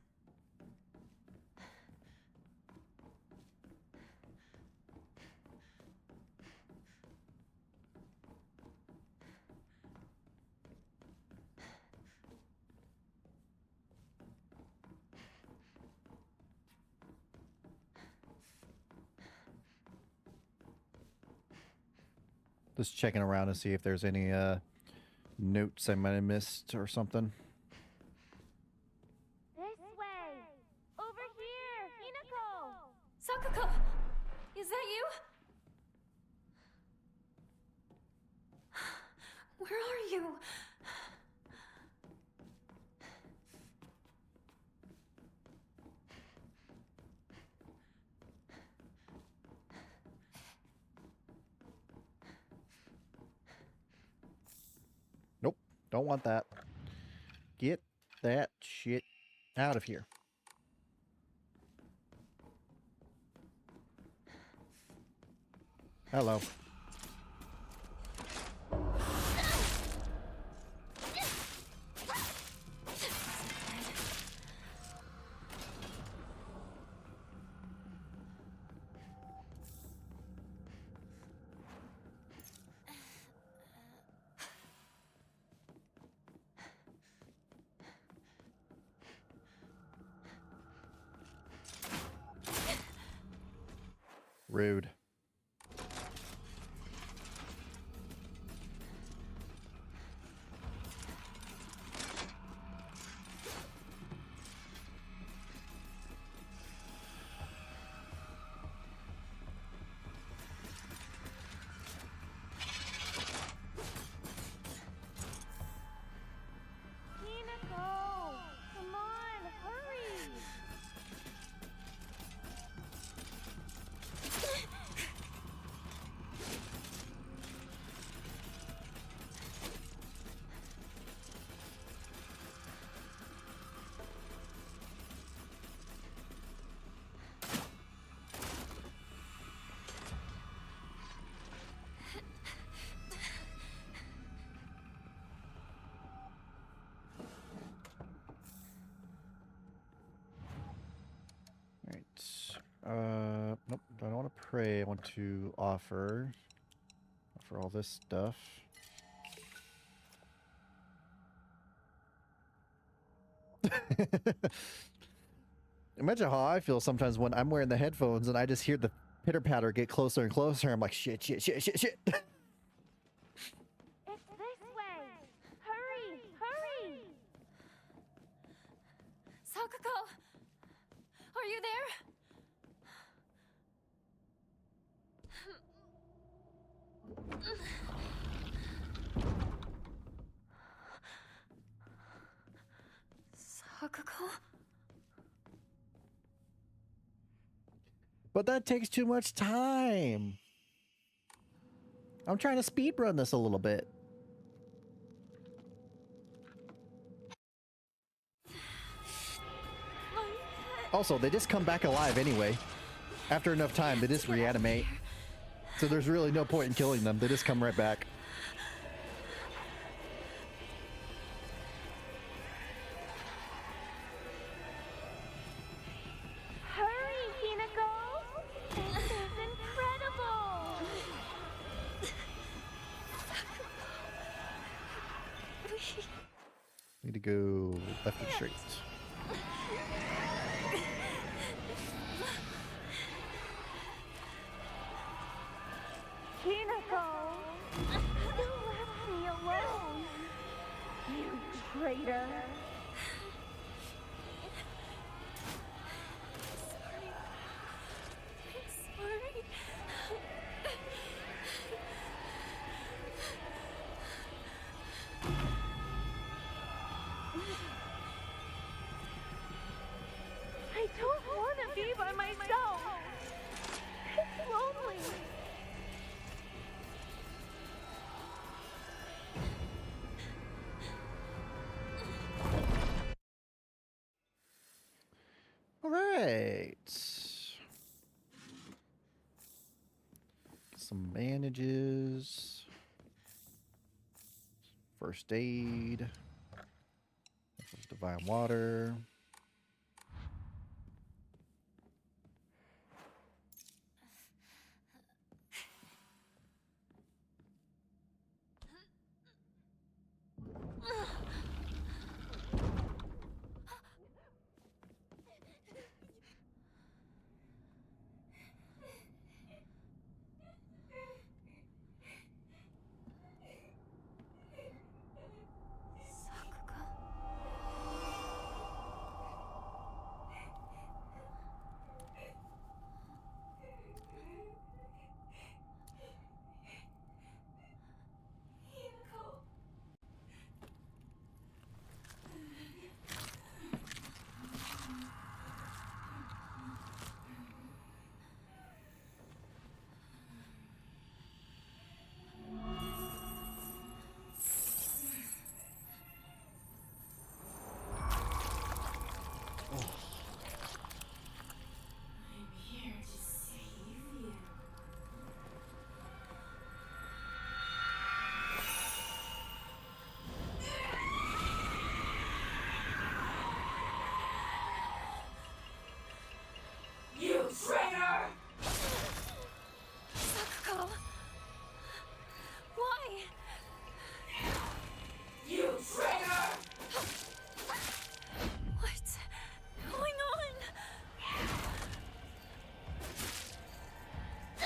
Just checking around to see if there's any notes I might have missed or something. This way! Over here! Hinako! Sakuko! Is that you? Where are you? Nope, don't want that. Get that shit out of here. Hello. Rude. Hinako! Come on, hurry! Nope, I don't want to pray. I want to offer all this stuff. Imagine how I feel sometimes when I'm wearing the headphones and I just hear the pitter patter get closer and closer. I'm like, shit. It's this way! Hurry! Hurry! Sakuko! Are you there? Sakuko? But that takes too much time. I'm trying to speed run this a little bit. Also, they just come back alive anyway. After enough time, they just reanimate. So there's really no point in killing them. They just come right back. Hurry, Hinako! This is incredible! Need to go left and straight. Hinako! You left me alone! You traitor! Sorry. I don't want to be by myself! It's lonely! All right. Some bandages. First aid. This is divine water.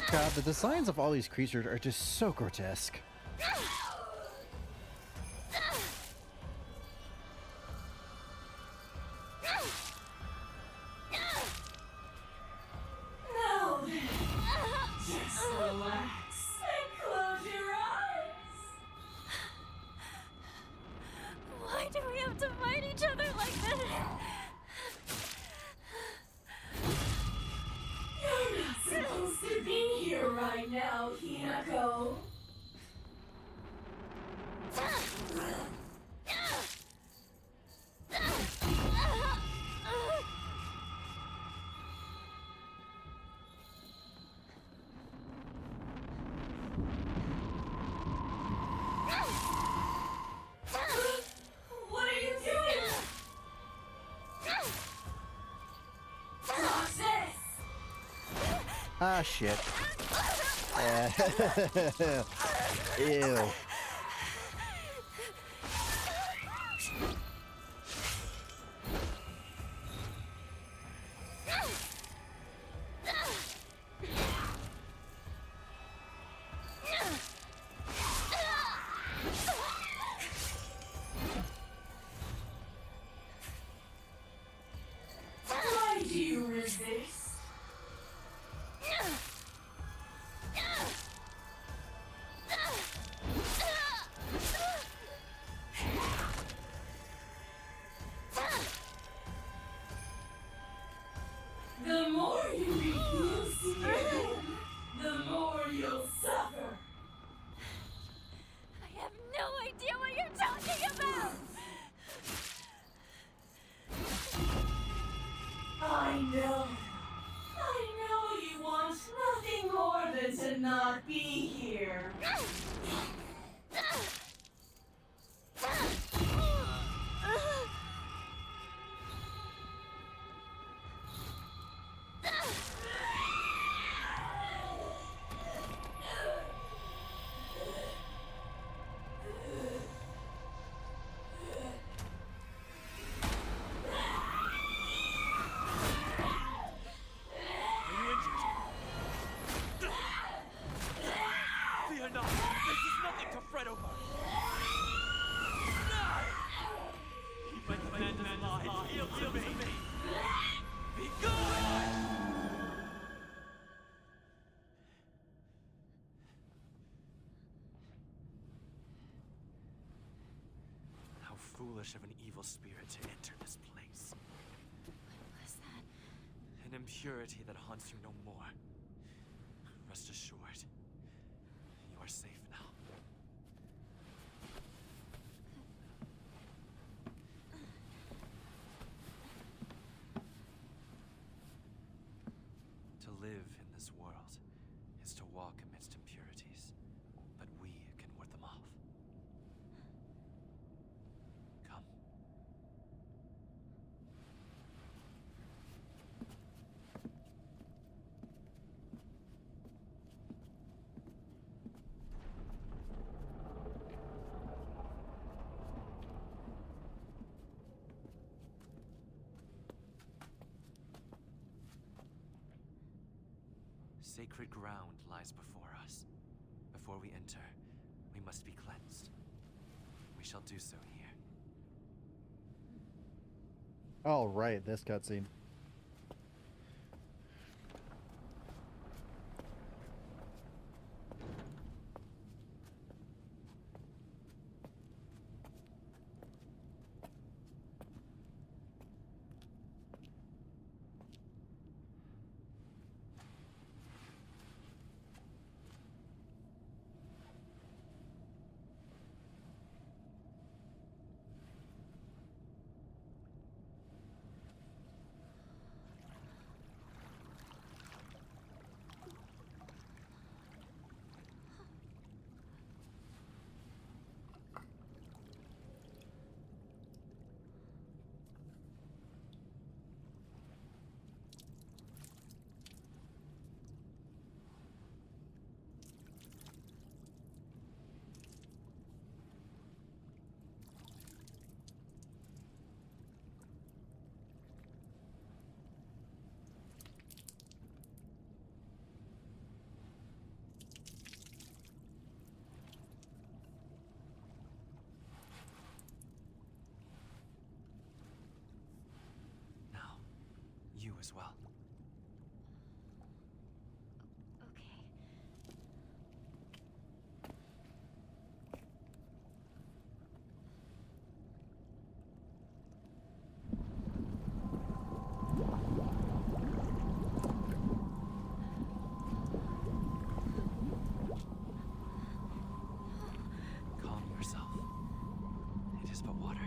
God, the designs of all these creatures are just so grotesque. Now then, just relax and close your eyes. Why do we have to fight each other like this? You're not supposed to be here right now, Hinako. What are you doing? Roxas! Ah, shit. Ew. Why do you resist? The more you refuse to give in, the more you'll suffer. I have no idea what you're talking about! I know. I know you want nothing more than to not be here. Fear not. This is nothing to fret over. Keep my command in line. Yield to me. Be gone! How foolish of an evil spirit to enter this place. What was that? An impurity that haunts you no more. Rest assured, you are safe now. To live in this world is to walk amidst impurities, but we can ward them off. Come. Sacred ground lies before us. Before we enter, we must be cleansed. We shall do so here. Oh, right, this cutscene. you as well. Okay. Calm yourself. It is but water.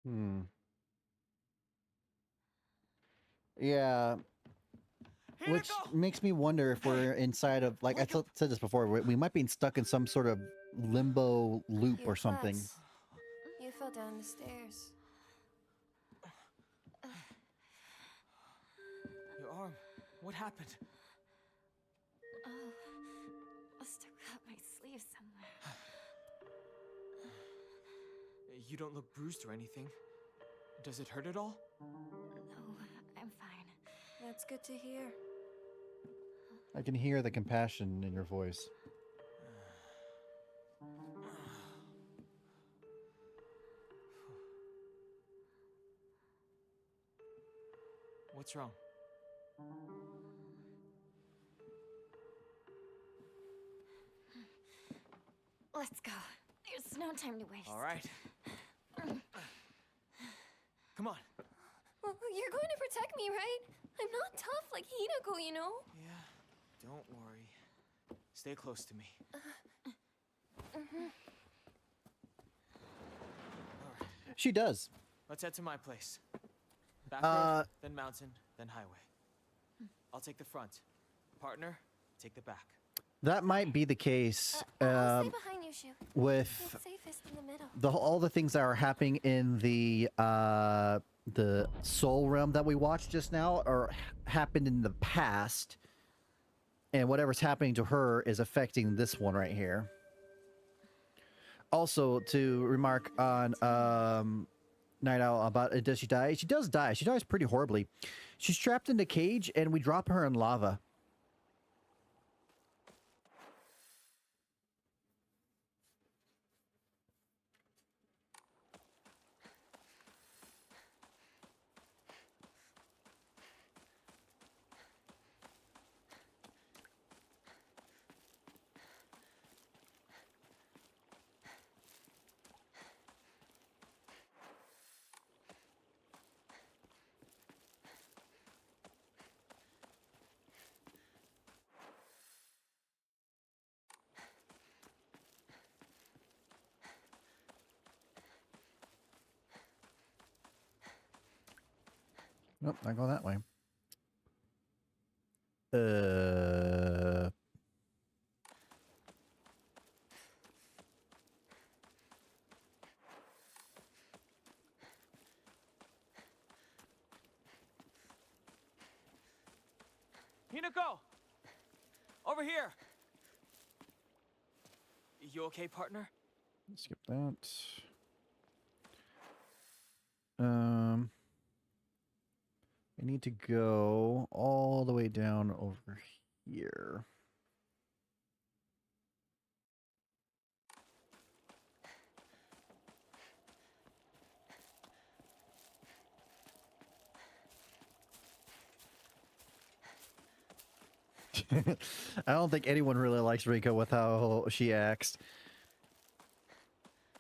Hmm. Yeah, which Hinako! makes me wonder if we're inside of, like I said this before, we might be stuck in some sort of limbo loop Your or something. class. You fell down the stairs. Your arm. What happened? Oh, must have cut my sleeve somewhere. You don't look bruised or anything. Does it hurt at all? No, I'm fine. That's good to hear. I can hear the compassion in your voice. What's wrong? Let's go. There's no time to waste. All right. Come on. Well, you're going to protect me, right? I'm not tough like Hinako, you know? Yeah, don't worry. Stay close to me. She does. Let's head to my place. Back Uh, road, then mountain, then highway. I'll take the front. Partner, take the back. That might be the case I'll stay behind you, Shu. with It's safest in the middle. all the things that are happening in the soul realm that we watched just now are happened in the past, and whatever's happening to her is affecting this one right here. Also, to remark on Night Owl about does she die? She does die. She dies pretty horribly. She's trapped in the cage, and we drop her in lava. Nope, not go that way. Hinako! Over here! You okay, partner? Skip that. I need to go all the way down over here. I don't think anyone really likes Rika with how she acts.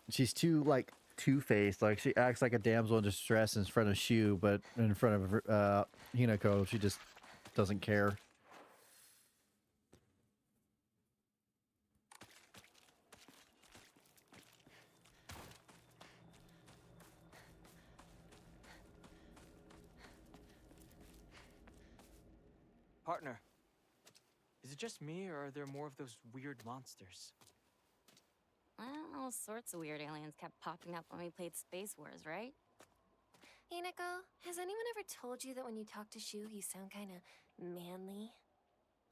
She's too, like, two-faced. Like, she acts like a damsel in distress in front of Shu, but in front of Hinako, she just doesn't care. Partner, is it just me, or are there more of those weird monsters? Well, all sorts of weird aliens kept popping up when we played Space Wars, right? Hinako, has anyone ever told you that when you talk to Shu, you sound kind of manly?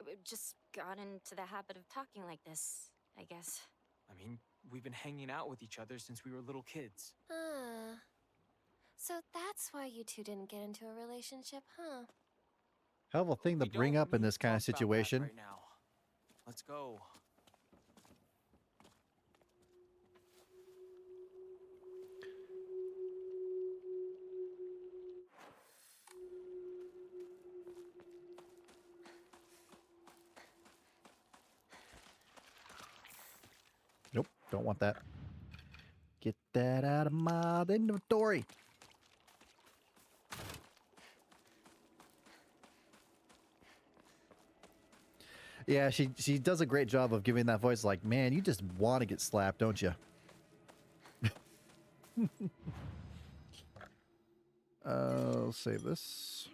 We just got into the habit of talking like this, I guess. I mean, we've been hanging out with each other since we were little kids. Ah. So that's why you two didn't get into a relationship, huh? Hell of a thing to We bring don't up in need this to kind of talk about that situation. right now. Let's go. Nope, don't want that. Get that out of my inventory. Yeah, she does a great job of giving that voice like, man, you just want to get slapped, don't you? I'll save this.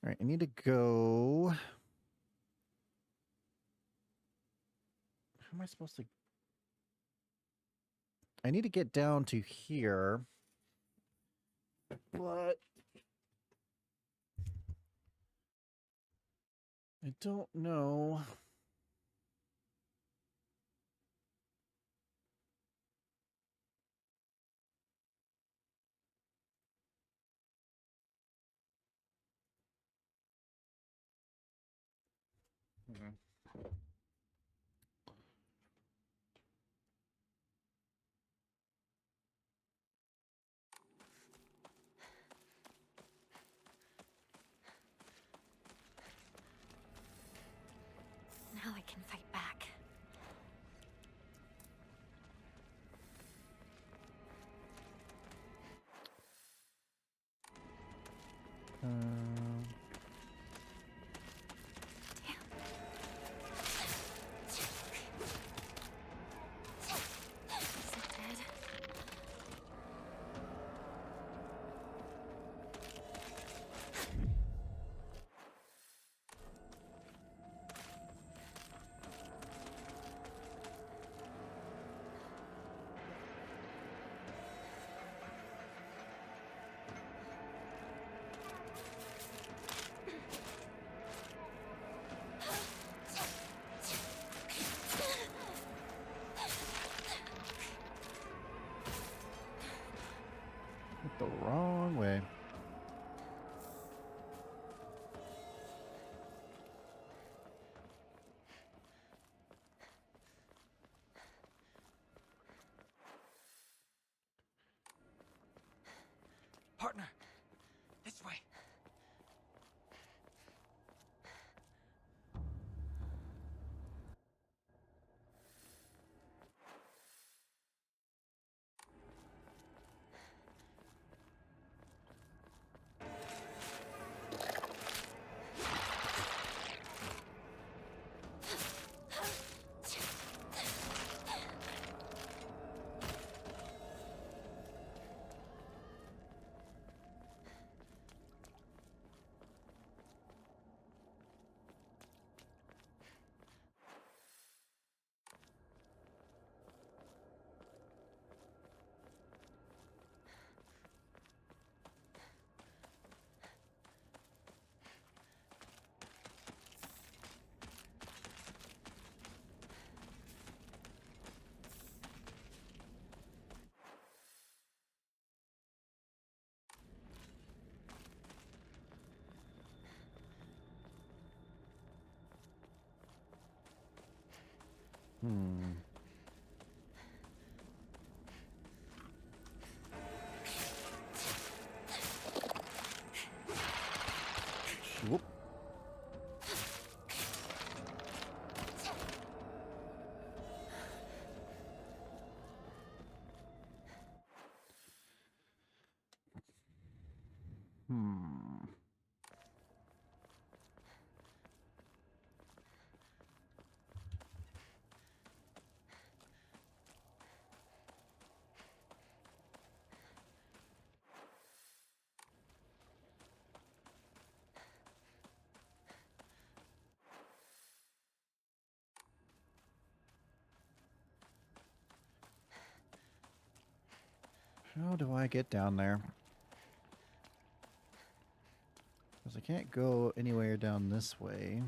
All right, I need to go. How am I supposed to? I need to get down to here. But I don't know. Now I can fight back. Is it dead? Went the wrong way. Partner, this way. Hmm. Whoop. Hmm. How do I get down there? Because I can't go anywhere down this way.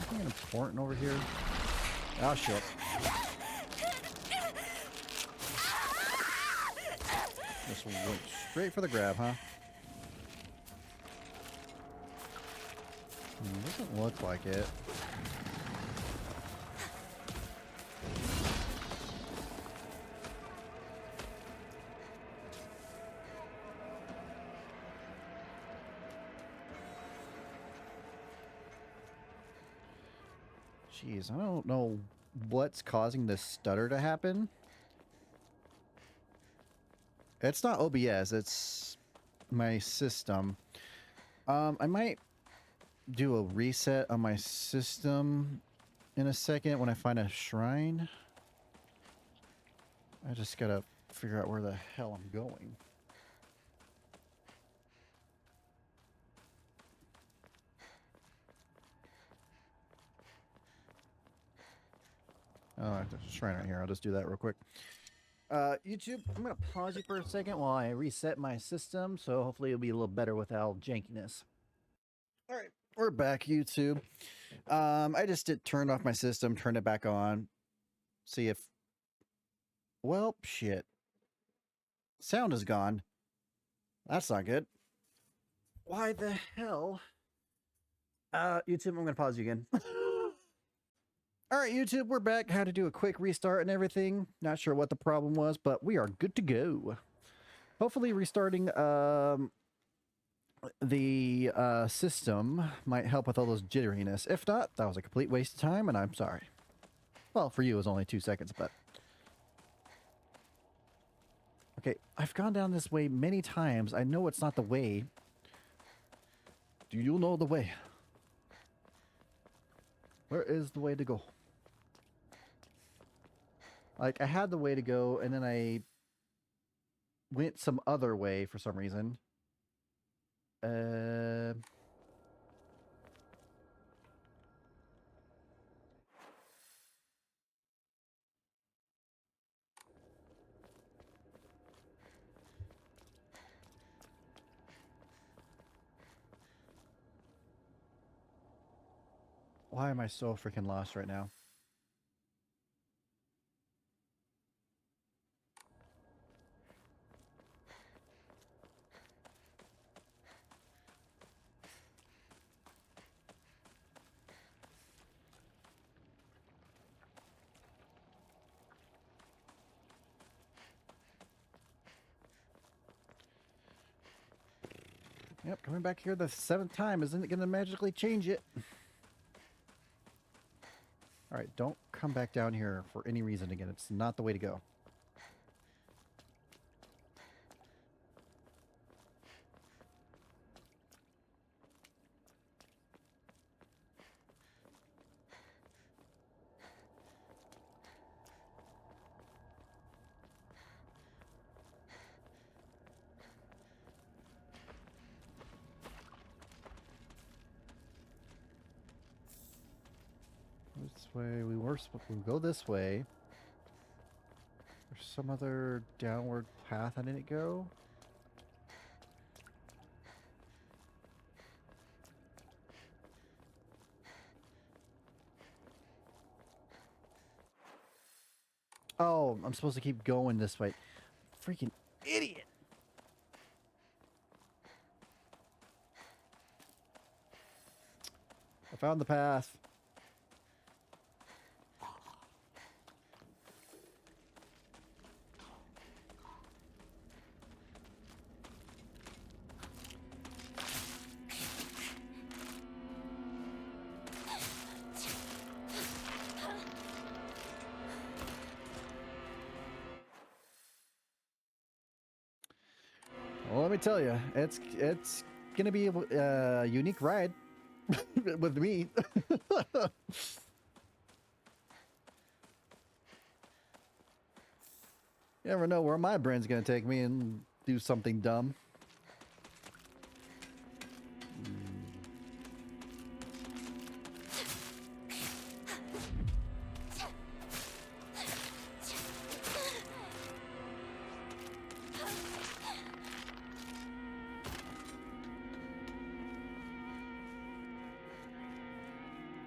Anything important over here? Oh, shit. Just went straight for the grab, huh? Doesn't look like it. Jeez, I don't know what's causing this stutter to happen. It's not OBS, it's my system. I might do a reset on my system in a second when I find a shrine. I just gotta figure out where the hell I'm going. Oh, there's a shrine right here. I'll just do that real quick. YouTube, I'm going to pause you for a second while I reset my system, so hopefully it'll be a little better without jankiness. All right, we're back, YouTube. I just turned off my system, turned it back on. See if... Well, shit. Sound is gone. That's not good. Why the hell? YouTube, I'm going to pause you again. All right, YouTube, we're back. Had to do a quick restart and everything. Not sure what the problem was, but we are good to go. Hopefully restarting the system might help with all those jitteriness. If not, that was a complete waste of time, and I'm sorry. Well, for you, it was only 2 seconds, but... Okay, I've gone down this way many times. I know it's not the way. Do you know the way? Where is the way to go? Like, I had the way to go, and then I went some other way for some reason. Why am I so freaking lost right now? Yep, coming back here the 7th time isn't going to magically change it. Alright, don't come back down here for any reason again. It's not the way to go. way. We'll go this way. There's some other downward path I didn't go. Oh, I'm supposed to keep going this way. Freaking idiot. I found the path. Well, let me tell you, it's gonna be a unique ride with me. You never know where my brain's gonna take me and do something dumb.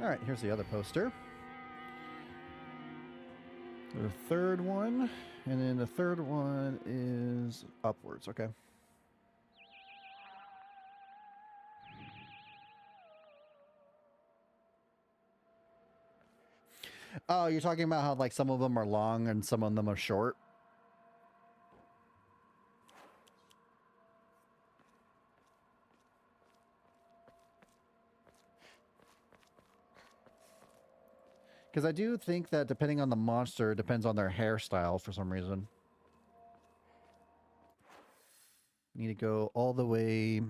Alright, here's the other poster. The third one, and then the third one is upwards, okay. Oh, you're talking about how like some of them are long and some of them are short? Because I do think that depending on the monster, it depends on their hairstyle for some reason. Need to go all the way.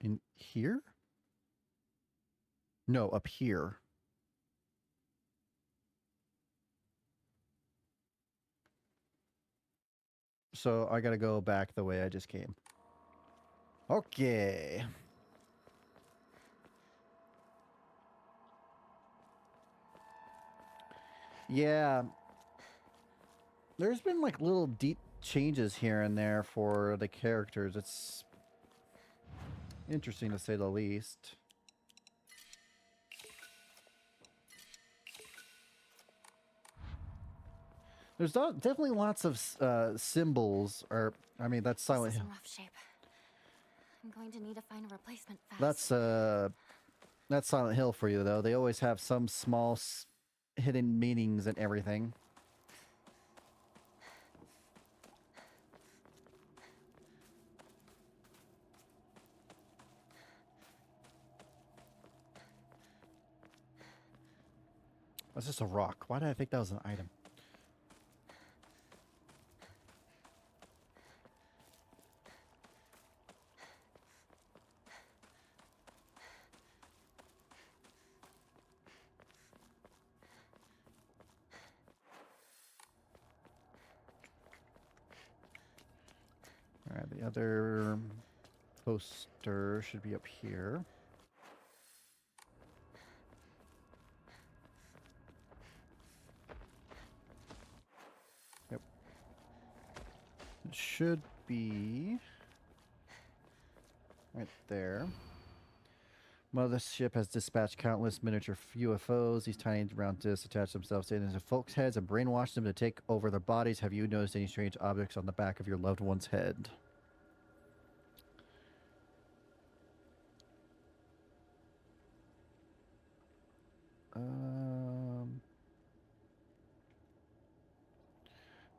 In here? No, up here. So I gotta go back the way I just came. Okay. Yeah. There's been like little deep changes here and there for the characters. It's interesting to say the least. There's definitely lots of symbols, or I mean, that's Silent Hill. This is in rough shape. I'm going to need to find a replacement fast. That's Silent Hill for you, though. They always have some small hidden meanings and everything. That's just a rock. Why did I think that was an item? Alright, the other poster should be up here. Yep. It should be right there. Mothership has dispatched countless miniature UFOs. These tiny round discs attach themselves into folks' heads and brainwash them to take over their bodies. Have you noticed any strange objects on the back of your loved one's head?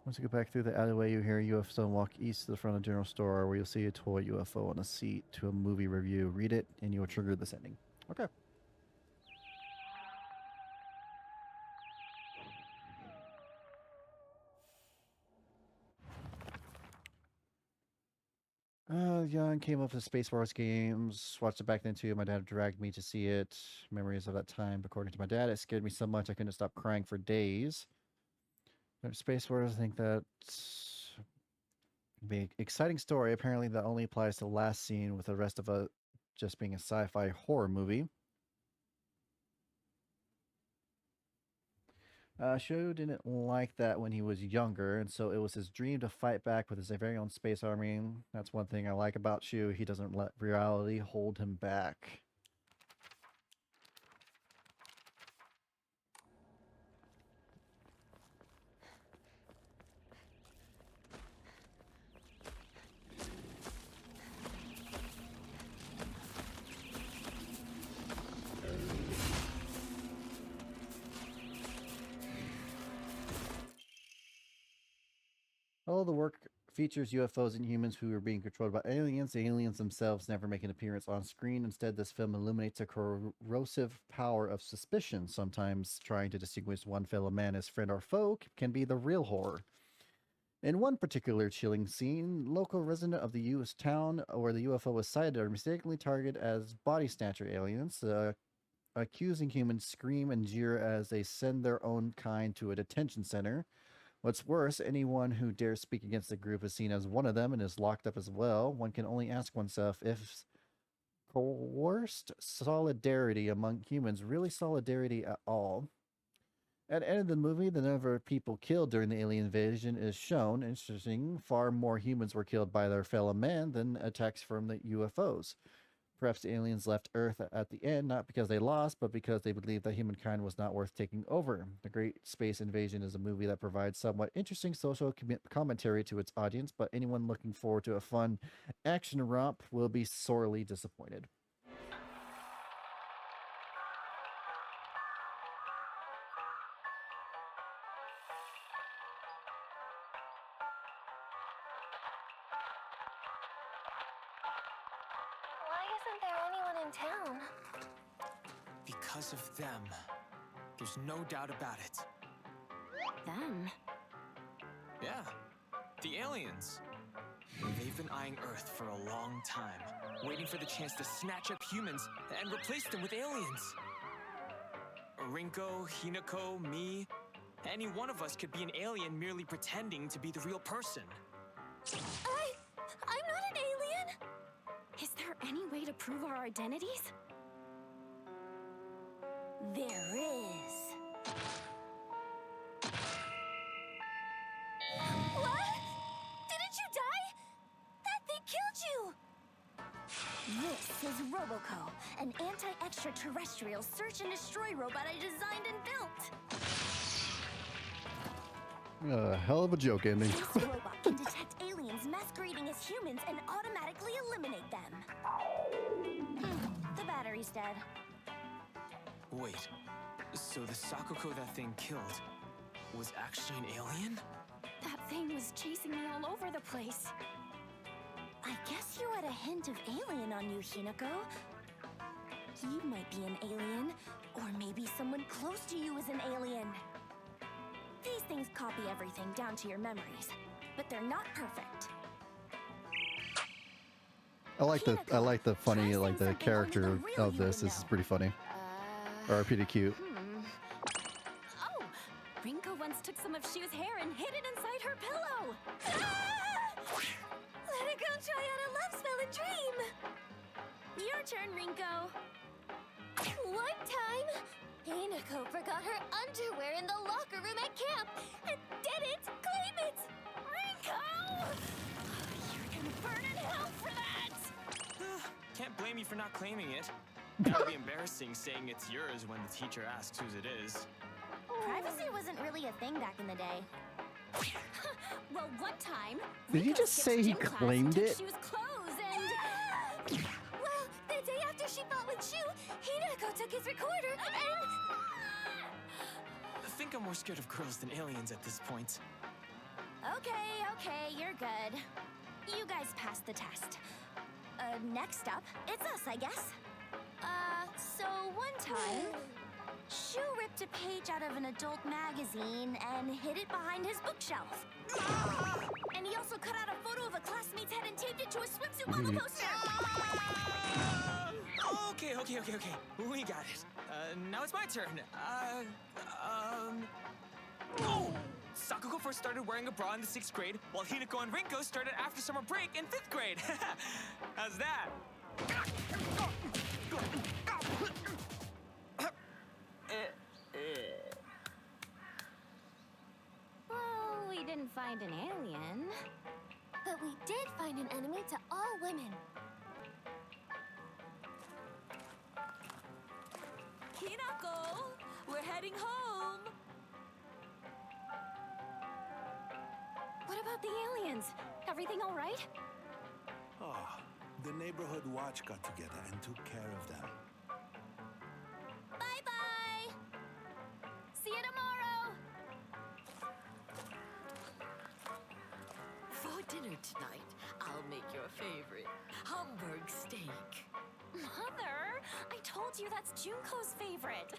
Once you go back through the alleyway, you hear a UFO walk east to the front of the general store, where you'll see a toy UFO on a seat to a movie review. Read it, and you will trigger this ending. Okay. Young, came up with Space Wars games, watched it back then too. My dad dragged me to see it. Memories of that time. According to my dad, it scared me so much I couldn't stop crying for days. Space Wars, I think that Be exciting story. Apparently, that only applies to the last scene, with the rest of it just being a sci-fi horror movie. Shu didn't like that when he was younger, and so it was his dream to fight back with his very own space army. That's one thing I like about Shu. He doesn't let reality hold him back. All the work features UFOs and humans who are being controlled by aliens. The aliens themselves never make an appearance on screen. Instead, this film illuminates a corrosive power of suspicion. Sometimes trying to distinguish one fellow man as friend or foe can be the real horror. In one particular chilling scene, local resident of the U.S. town where the UFO was sighted are mistakenly targeted as body snatcher aliens. Accusing humans scream and jeer as they send their own kind to a detention center. What's worse, anyone who dares speak against the group is seen as one of them and is locked up as well. One can only ask oneself if coerced solidarity among humans really solidarity at all. At the end of the movie, the number of people killed during the alien invasion is shown. Interesting, far more humans were killed by their fellow man than attacks from the UFOs. Perhaps the aliens left Earth at the end, not because they lost, but because they believed that humankind was not worth taking over. The Great Space Invasion is a movie that provides somewhat interesting social commentary to its audience, but anyone looking forward to a fun action romp will be sorely disappointed. Why isn't there anyone in town? Because of them. There's no doubt about it. Them? Yeah, the aliens. They've been eyeing Earth for a long time, waiting for the chance to snatch up humans and replace them with aliens. Rinko, Hinako, me, any one of us could be an alien merely pretending to be the real person. I'm not an alien! Is there any way to prove our identities? There is. What? Didn't you die? That thing killed you! This is Roboco, an anti-extraterrestrial search and destroy robot I designed and built. A hell of a joke ending. This robot can detect aliens masquerading as humans and automatically eliminate them. The battery's dead. Wait, so the Sakuko that thing killed was actually an alien? That thing was chasing me all over the place. I guess you had a hint of alien on you, Hinako. You might be an alien, or maybe someone close to you is an alien. These things copy everything down to your memories, but they're not perfect. I like the funny, like the character of this. This is pretty funny. Or pretty cute. Oh, Rinko once took some of Shu's hair and hid it inside her pillow. Ah! Let it go try out a love spell and dream! Your turn, Rinko. One time, Hinako forgot her underwear in the locker room at camp and didn't claim it! Rinko! You're gonna burn in hell for that! Can't blame you for not claiming it. It would be embarrassing saying it's yours when the teacher asks whose it is. Privacy wasn't really a thing back in the day. Well, one time, Did you Rinko just skipped say he gym class claimed and it? took Shu's clothes and... Well, the day after she fought with Shu, Hinako took his recorder and... I think I'm more scared of girls than aliens at this point. Okay, you're good. You guys passed the test. Next up, it's us, I guess. So one time, Shu ripped a page out of an adult magazine and hid it behind his bookshelf. And he also cut out a photo of a classmate's head and taped it to a swimsuit bubble coaster. Okay. We got it. Now it's my turn. Oh! Sakugo first started wearing a bra in the 6th grade, while Hinako and Rinko started after summer break in 5th grade. How's that? Well, we didn't find an alien. But we did find an enemy to all women. Hinako, we're heading home. What about the aliens? Everything all right? Ah, the neighborhood watch got together and took care of them. Bye-bye! See you tomorrow! For dinner tonight, I'll make your favorite Hamburg steak. Mother, I told you that's Junko's favorite.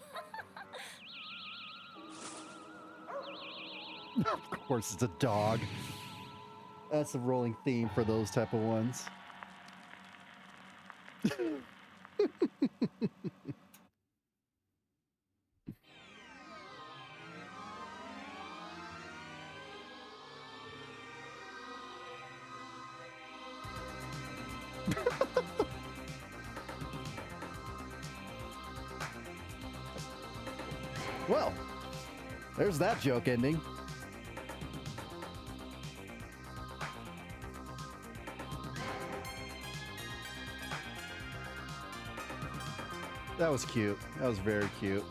Of course, it's a dog. That's a rolling theme for those type of ones. Well, there's that joke ending. That was cute. That was very cute.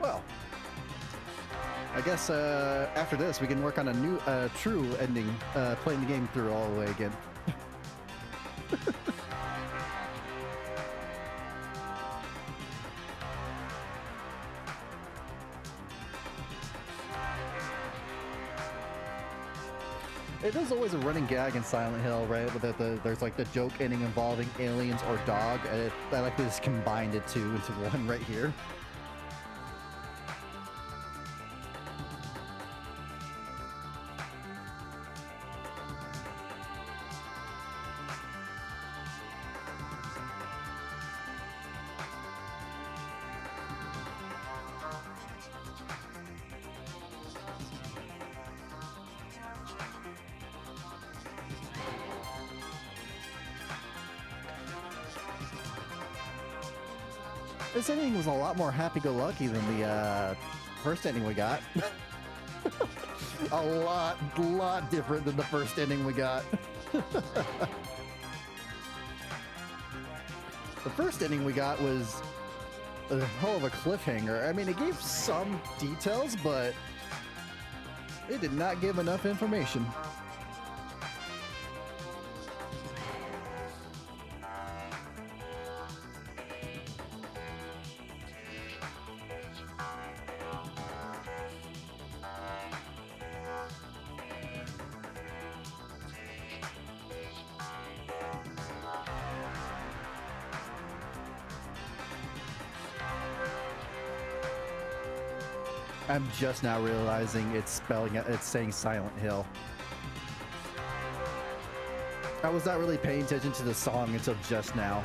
Well, I guess after this we can work on a new, true ending, playing the game through all the way again. It is always a running gag in Silent Hill, right? But there's like the joke ending involving aliens or dog. I like to just combine the two into one right here. This ending was a lot more happy-go-lucky than the first ending we got. A lot different than the first ending we got. The first ending we got was a hell of a cliffhanger. I mean, it gave some details, but it did not give enough information. I'm just now realizing it's saying Silent Hill. I was not really paying attention to the song until just now.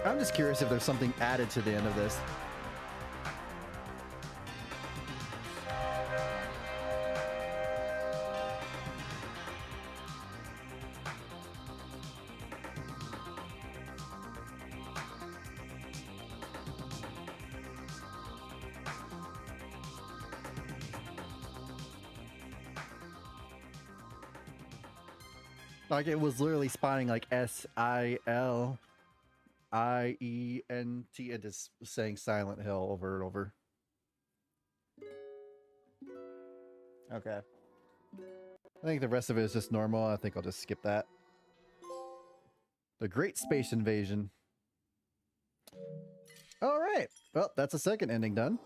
I'm just curious if there's something added to the end of this. Like it was literally spelling like SILIENT and just saying Silent Hill over and over. Okay. I think the rest of it is just normal. I think I'll just skip that. The Great Space Invasion. All right. Well, that's a second ending done.